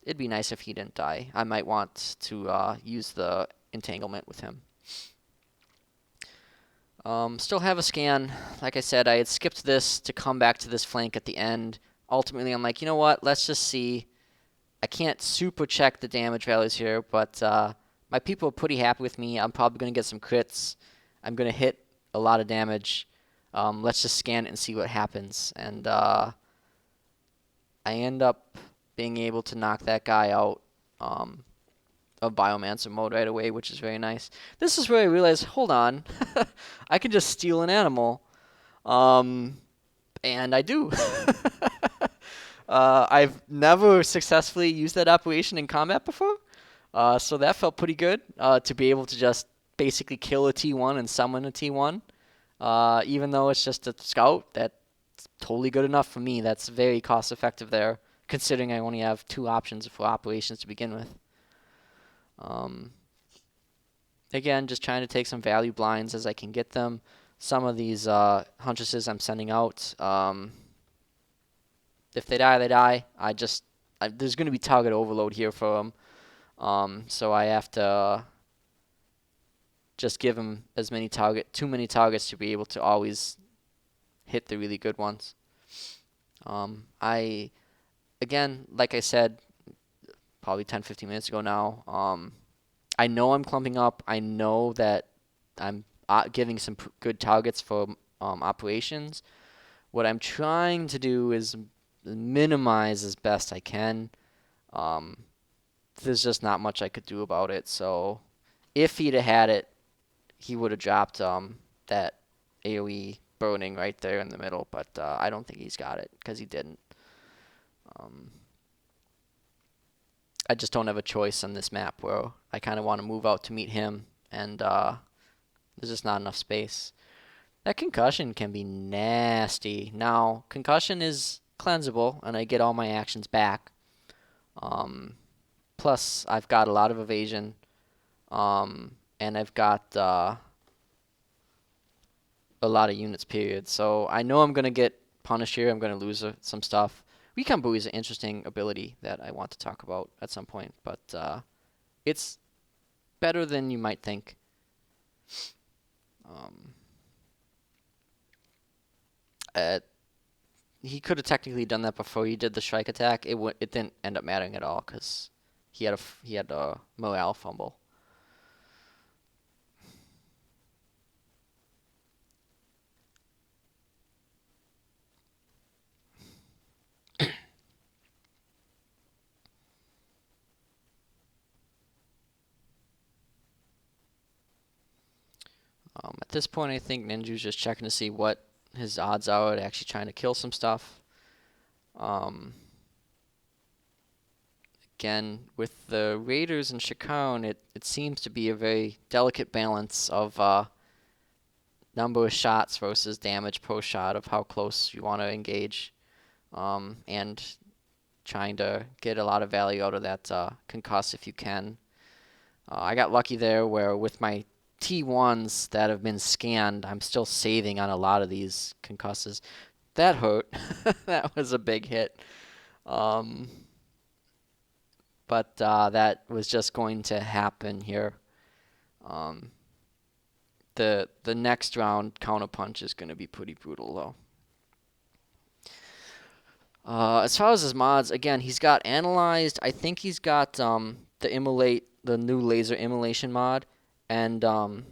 it'd be nice if he didn't die. I might want to use the entanglement with him. Still have a scan. Like I said, I had skipped this to come back to this flank at the end. Ultimately, I'm like, you know what? Let's just see. I can't super check the damage values here, but my people are pretty happy with me. I'm probably going to get some crits. I'm going to hit a lot of damage. Let's just scan it and see what happens. And I end up being able to knock that guy out of Biomancer mode right away, which is very nice. This is where I realized, hold on, I can just steal an animal, and I do. I've never successfully used that operation in combat before, so that felt pretty good to be able to just basically kill a T1 and summon a T1. Even though it's just a scout, that's totally good enough for me. That's very cost effective there, considering I only have 2 options for operations to begin with. Again, just trying to take some value blinds as I can get them. Some of these huntresses I'm sending out, if they die, they die. There's going to be target overload here for them, so I have to just give them too many targets to be able to always hit the really good ones. Again, like I said, probably 10-15 minutes ago now, I know I'm clumping up. I know that I'm giving some good targets for operations. What I'm trying to do is minimize as best I can. There's just not much I could do about it. So if he'd have had it, he would have dropped that AoE burning right there in the middle. But I don't think he's got it because he didn't. I just don't have a choice on this map where I kind of want to move out to meet him, and there's just not enough space. That concussion can be nasty. Now, concussion is cleansable, and I get all my actions back. Plus, I've got a lot of evasion, and I've got a lot of units, period. So I know I'm going to get punished here. I'm going to lose some stuff. Recon Buoy is an interesting ability that I want to talk about at some point, but it's better than you might think. He could have technically done that before he did the strike attack. It didn't end up mattering at all because he had a morale fumble. At this point, I think Ninju's just checking to see what his odds are at actually trying to kill some stuff. Again, with the Raiders and Shikaun, it seems to be a very delicate balance of number of shots versus damage per shot of how close you want to engage, and trying to get a lot of value out of that concuss if you can. I got lucky there where with my T1s that have been scanned, I'm still saving on a lot of these concusses. That hurt. That was a big hit. But that was just going to happen here. The next round counterpunch is going to be pretty brutal, though. As far as his mods, again, he's got Analyzed. I think he's got the new laser immolation mod, and I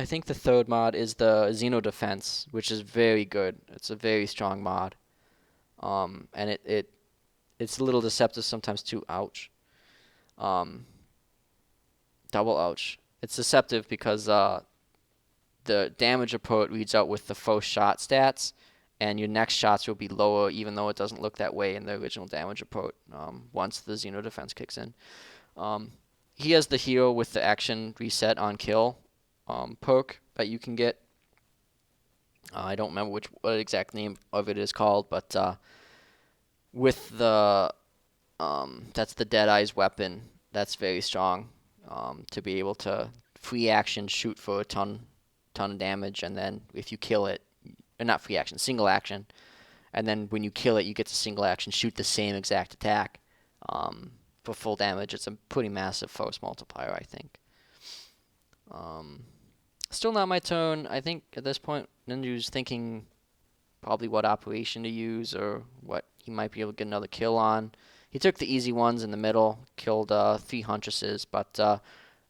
think the third mod is the Xeno Defense, which is very good. It's a very strong mod, and it's a little deceptive sometimes too. Ouch. Double ouch. It's deceptive because the damage report reads out with the first shot stats, and your next shots will be lower, even though it doesn't look that way in the original damage report once the Xeno Defense kicks in. He has the hero with the action reset on kill perk that you can get. I don't remember what exact name of it is called, but with the that's the Deadeye's weapon. That's very strong to be able to free action shoot for a ton of damage, and then if you kill it, or not free action, single action, and then when you kill it, you get to single action shoot the same exact attack for full damage. It's a pretty massive force multiplier, I think. Still not my turn. I think at this point, Ninju's thinking probably what operation to use or what he might be able to get another kill on. He took the easy ones in the middle, killed 3 huntresses, but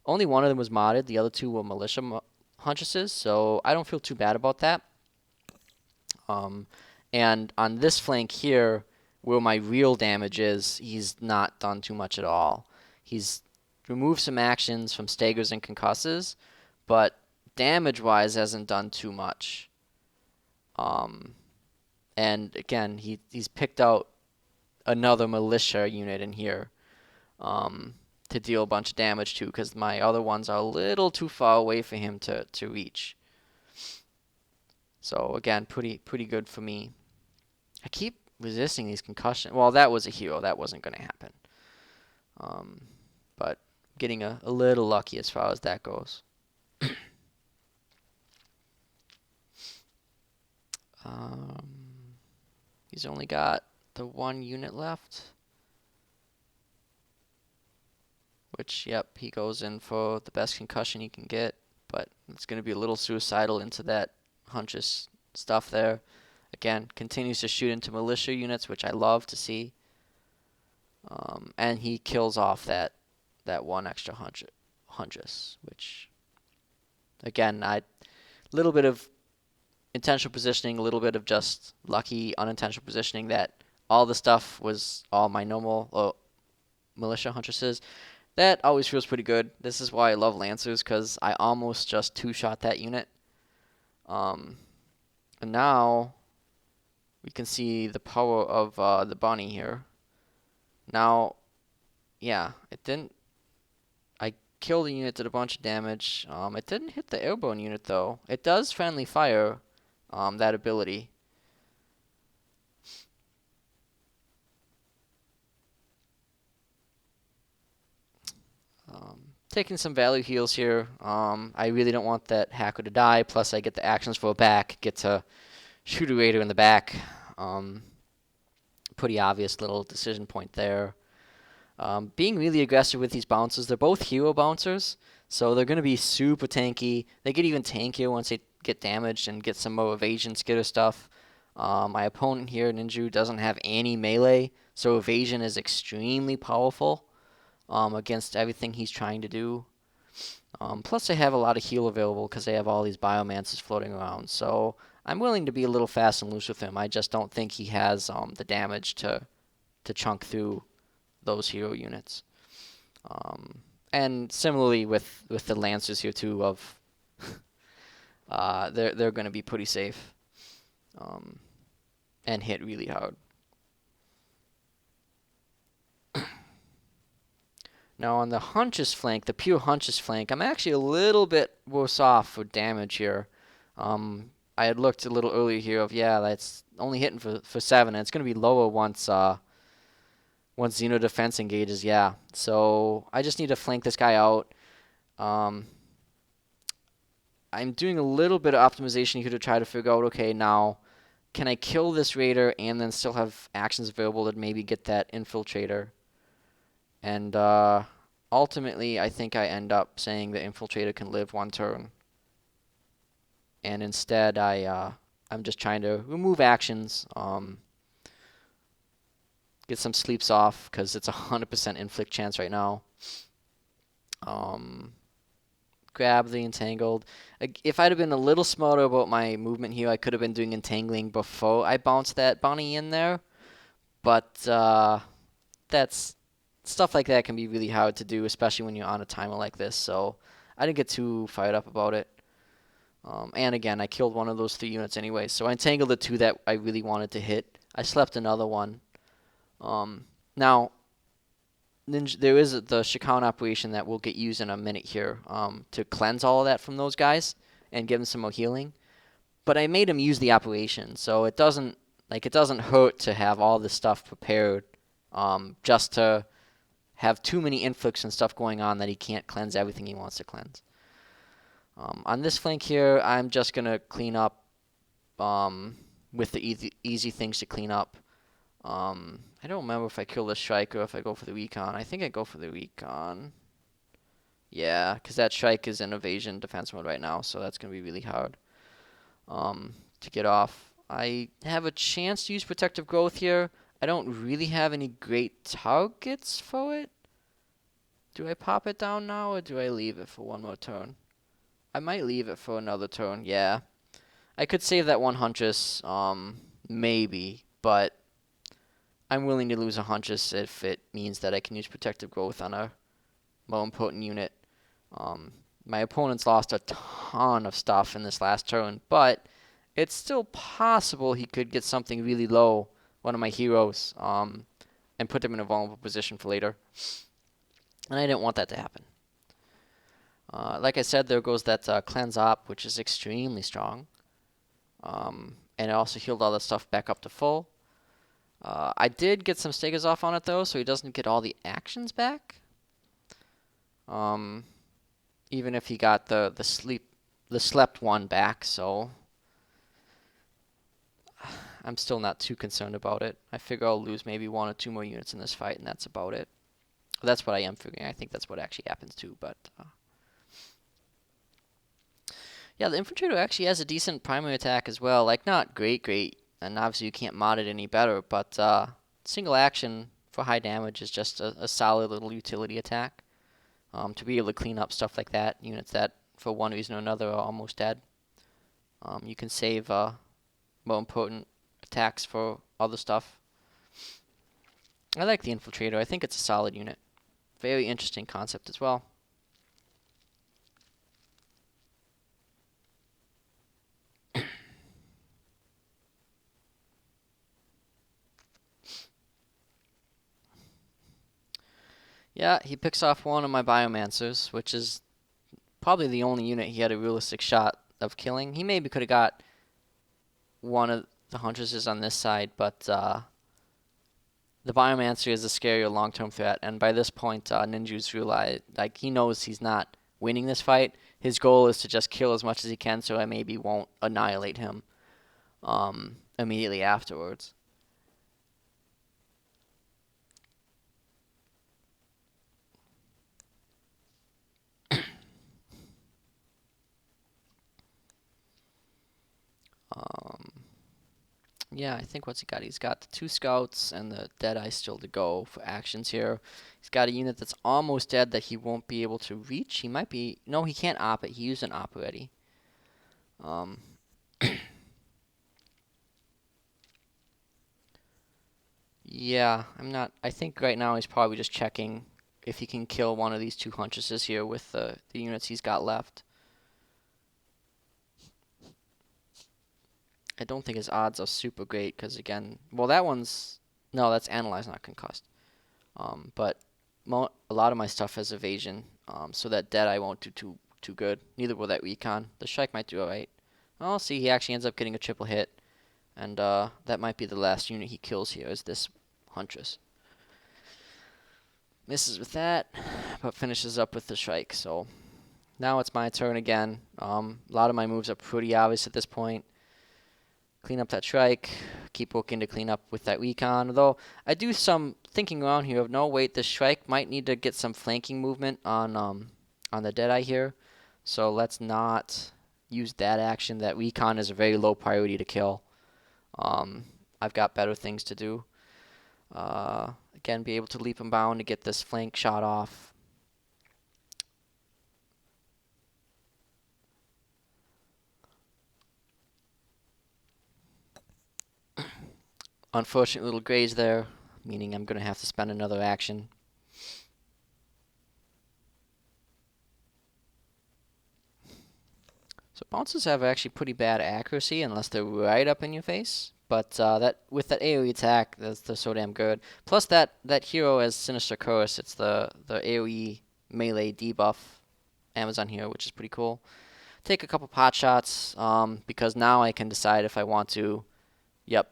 only one of them was modded. The other 2 were militia huntresses, so I don't feel too bad about that. And on this flank here, where my real damage is, he's not done too much at all. He's removed some actions from staggers and concusses, but damage-wise hasn't done too much. And again, he's picked out another militia unit in here to deal a bunch of damage to, because my other ones are a little too far away for him to reach. So again, pretty good for me. I keep resisting these concussions. Well, that was a hero. That wasn't going to happen. But getting a little lucky as far as that goes. He's only got the one unit left. Which, yep, he goes in for the best concussion he can get. But it's going to be a little suicidal into that Huntress stuff there. Again, continues to shoot into militia units, which I love to see. And he kills off that one extra Huntress, which, again, little bit of intentional positioning, a little bit of just lucky unintentional positioning, that all the stuff was all my normal militia Huntresses. That always feels pretty good. This is why I love Lancers, because I almost just two-shot that unit. And now we can see the power of the bunny here. Now, yeah, it didn't. I killed the unit, did a bunch of damage. It didn't hit the airborne unit though. It does friendly fire, that ability. Taking some value heals here. I really don't want that hacker to die. Plus, I get the actions for a back. Get to shoot a raider in the back. Pretty obvious little decision point there. Being really aggressive with these bouncers. They're both hero bouncers, so they're going to be super tanky. They get even tankier once they get damaged and get some more evasion skitter stuff. My opponent here, Ninju, doesn't have any melee, so evasion is extremely powerful against everything he's trying to do. Plus, they have a lot of heal available because they have all these biomancers floating around. So I'm willing to be a little fast and loose with him. I just don't think he has the damage to chunk through those hero units. And similarly with the Lancers here too, of they're going to be pretty safe and hit really hard. Now on the Huntress flank, the pure Huntress flank, I'm actually a little bit worse off for damage here. I had looked a little earlier here of, yeah, that's only hitting for 7, and it's going to be lower once Xeno Defense engages, yeah. So I just need to flank this guy out. I'm doing a little bit of optimization here to try to figure out, okay, now, can I kill this Raider and then still have actions available to maybe get that Infiltrator? And ultimately, I think I end up saying the Infiltrator can live one turn. And instead, I'm just trying to remove actions, get some sleeps off, because it's a 100% inflict chance right now. Grab the entangled. If I'd have been a little smarter about my movement here, I could have been doing entangling before I bounced that bunny in there. But that's stuff like that can be really hard to do, especially when you're on a timer like this. So I didn't get too fired up about it. And again, I killed one of those 3 units anyway. So I entangled the 2 that I really wanted to hit. I slept another one. Now, there is the Shikhan operation that will get used in a minute here to cleanse all of that from those guys and give them some more healing. But I made him use the operation, so it doesn't hurt to have all this stuff prepared just to have too many inflicts and stuff going on that he can't cleanse everything he wants to cleanse. On this flank here, I'm just going to clean up with the easy things to clean up. I don't remember if I kill the Shrike or if I go for the Recon. I think I go for the Recon. Yeah, because that Shrike is in evasion defense mode right now, so that's going to be really hard to get off. I have a chance to use Protective Growth here. I don't really have any great targets for it. Do I pop it down now, or do I leave it for one more turn? I might leave it for another turn, yeah. I could save that one Huntress, maybe, but I'm willing to lose a Huntress if it means that I can use Protective Growth on a more important unit. My opponent's lost a ton of stuff in this last turn, but it's still possible he could get something really low, one of my heroes, and put them in a vulnerable position for later. And I didn't want that to happen. Like I said, there goes that Cleanse Op, which is extremely strong. And it also healed all that stuff back up to full. I did get some Stegos off on it, though, so he doesn't get all the actions back. Even if he got the slept one back, so I'm still not too concerned about it. I figure I'll lose maybe 1 or 2 more units in this fight, and that's about it. That's what I am figuring. I think that's what actually happens too, but yeah, the Infiltrator actually has a decent primary attack as well. Like, not great, and obviously you can't mod it any better, but single action for high damage is just a solid little utility attack. To be able to clean up stuff like that, units that for one reason or another are almost dead. You can save more important attacks for other stuff. I like the Infiltrator. I think it's a solid unit. Very interesting concept as well. Yeah, he picks off one of my Biomancers, which is probably the only unit he had a realistic shot of killing. He maybe could have got one of the Huntresses on this side, but the Biomancer is a scarier long-term threat, and by this point, Ninju's realized, like, he knows he's not winning this fight. His goal is to just kill as much as he can so I maybe won't annihilate him immediately afterwards. Yeah, I think what's he got? He's got the 2 scouts and the Deadeye still to go for actions here. He's got a unit that's almost dead that he won't be able to reach. He might be... No, he can't op it. He used an op already. Yeah, I'm not... I think right now he's probably just checking if he can kill one of these 2 Huntresses here with the units he's got left. I don't think his odds are super great because, again... Well, that one's... No, that's Analyze, not Concussed. But a lot of my stuff has evasion, so that Deadeye won't do too good. Neither will that Recon. The Strike might do alright. I'll see, he actually ends up getting a triple hit. And that might be the last unit he kills here, is this Huntress. Misses with that, but finishes up with the Strike. So now it's my turn again. A lot of my moves are pretty obvious at this point. Clean up that Strike, keep working to clean up with that Recon. Although I do some thinking around here of, no, wait, the Strike might need to get some flanking movement on the Deadeye here. So let's not use that action. That Recon is a very low priority to kill. I've got better things to do. Again, be able to leap and bound to get this flank shot off. Unfortunate little graze there, meaning I'm going to have to spend another action. So bounces have actually pretty bad accuracy unless they're right up in your face. But that with that AoE attack, they're so damn good. Plus that hero has Sinister Curse. It's the AoE melee debuff Amazon hero, which is pretty cool. Take a couple pot shots because now I can decide if I want to,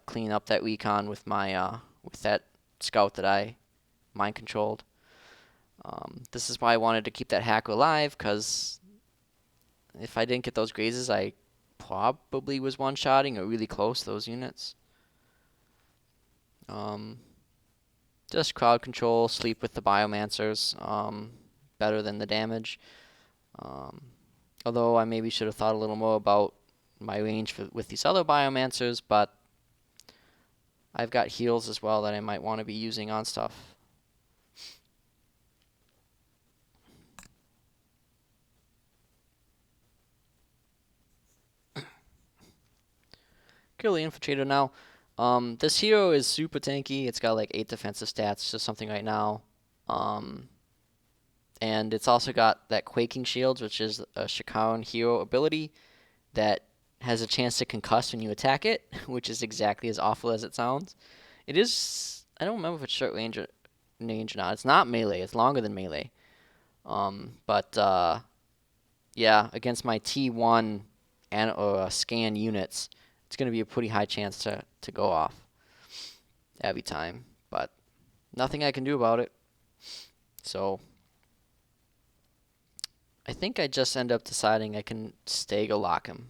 clean up that recon with my with that scout that I mind controlled. This is why I wanted to keep that hacker alive, because if I didn't get those grazes, I probably was one-shotting or really close those units. Just crowd control, sleep with the Biomancers, better than the damage. Although I maybe should have thought a little more about my range with these other Biomancers, but I've got heals as well that I might want to be using on stuff. Kill the Infiltrator now. This hero is super tanky. It's got like 8 defensive stats or something right now. Um, and it's also got that Quaking Shields, which is a Shikaran hero ability that has a chance to concuss when you attack it, which is exactly as awful as it sounds. It is. I don't remember if it's short range or not. It's not melee. It's longer than melee. But yeah, against my T1 and scan units, it's going to be a pretty high chance to go off every time. But nothing I can do about it. So I think I just end up deciding I can Stagger lock him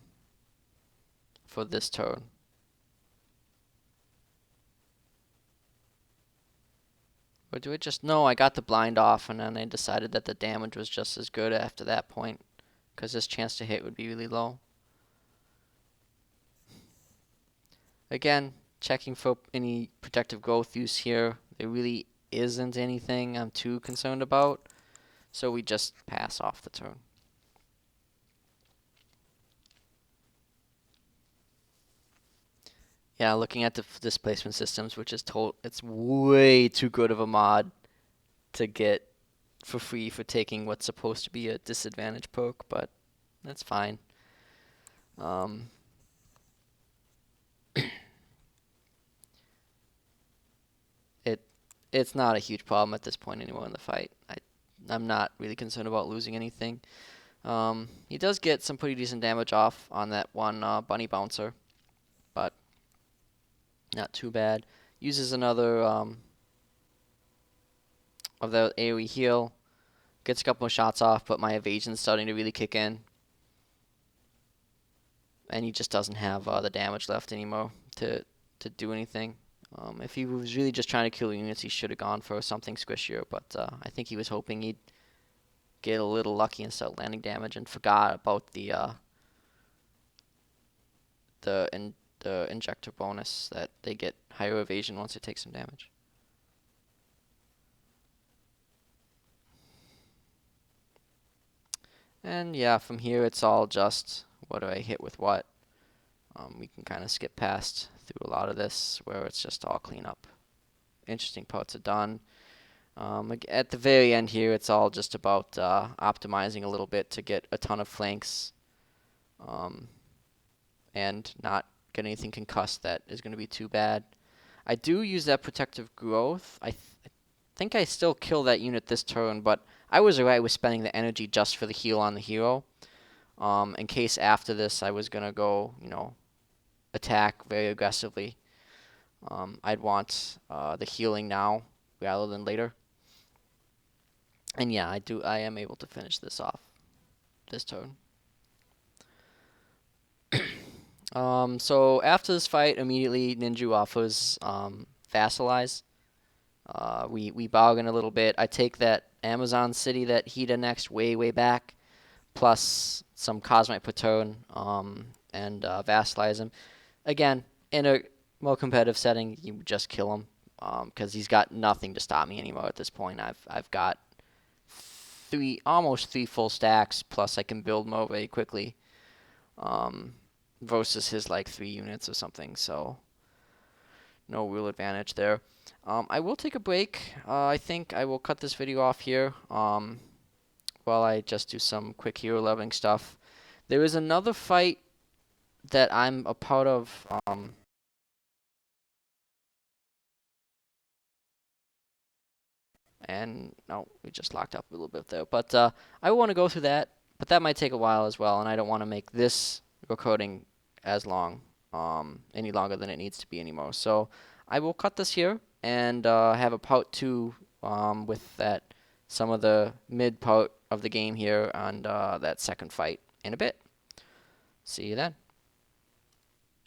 for this turn. Or do I just... No, I got the blind off, and then I decided that the damage was just as good after that point, because his chance to hit would be really low. Again, checking for any protective growth use here. There really isn't anything I'm too concerned about, so we just pass off the turn. Yeah, looking at the displacement systems, which is it's way too good of a mod to get for free for taking what's supposed to be a disadvantage perk, but that's fine. It's not a huge problem at this point anymore in the fight. I'm not really concerned about losing anything. He does get some pretty decent damage off on that one bunny bouncer, but not too bad. Uses another of the AoE heal. Gets a couple of shots off, but my evasion's starting to really kick in. And he just doesn't have the damage left anymore to do anything. If he was really just trying to kill units, he should have gone for something squishier, but I think he was hoping he'd get a little lucky and start landing damage and forgot about the injector bonus that they get higher evasion once they take some damage. And yeah, from here it's all just what do I hit with what. We can kind of skip past through a lot of this where it's just all cleanup. Interesting parts are done. At the very end here, it's all just about optimizing a little bit to get a ton of flanks and not get anything concussed that is going to be too bad. I do use that protective growth. I think I still kill that unit this turn, but I was alright with spending the energy just for the heal on the hero. In case after this I was going to go, attack very aggressively. I'd want the healing now rather than later. And yeah, I am able to finish this off this turn. So after this fight, immediately Ninja offers Vassalize. We bargain a little bit. I take that Amazon city that he annexed way back, plus some Cosmite per turn, and Vassalize him. Again, in a more competitive setting, you just kill him, because he's got nothing to stop me anymore at this point. I've got almost three full stacks, plus I can build more very quickly, versus his like 3 units or something, so no real advantage there. I will take a break. I think I will cut this video off here while I just do some quick hero leveling stuff. There is another fight that I'm a part of. And no, we just locked up a little bit there. But I want to go through that, but that might take a while as well, and I don't want to make this recording as long, any longer than it needs to be anymore. So I will cut this here and have a part 2 with some of the mid part of the game here and that second fight in a bit. See you then.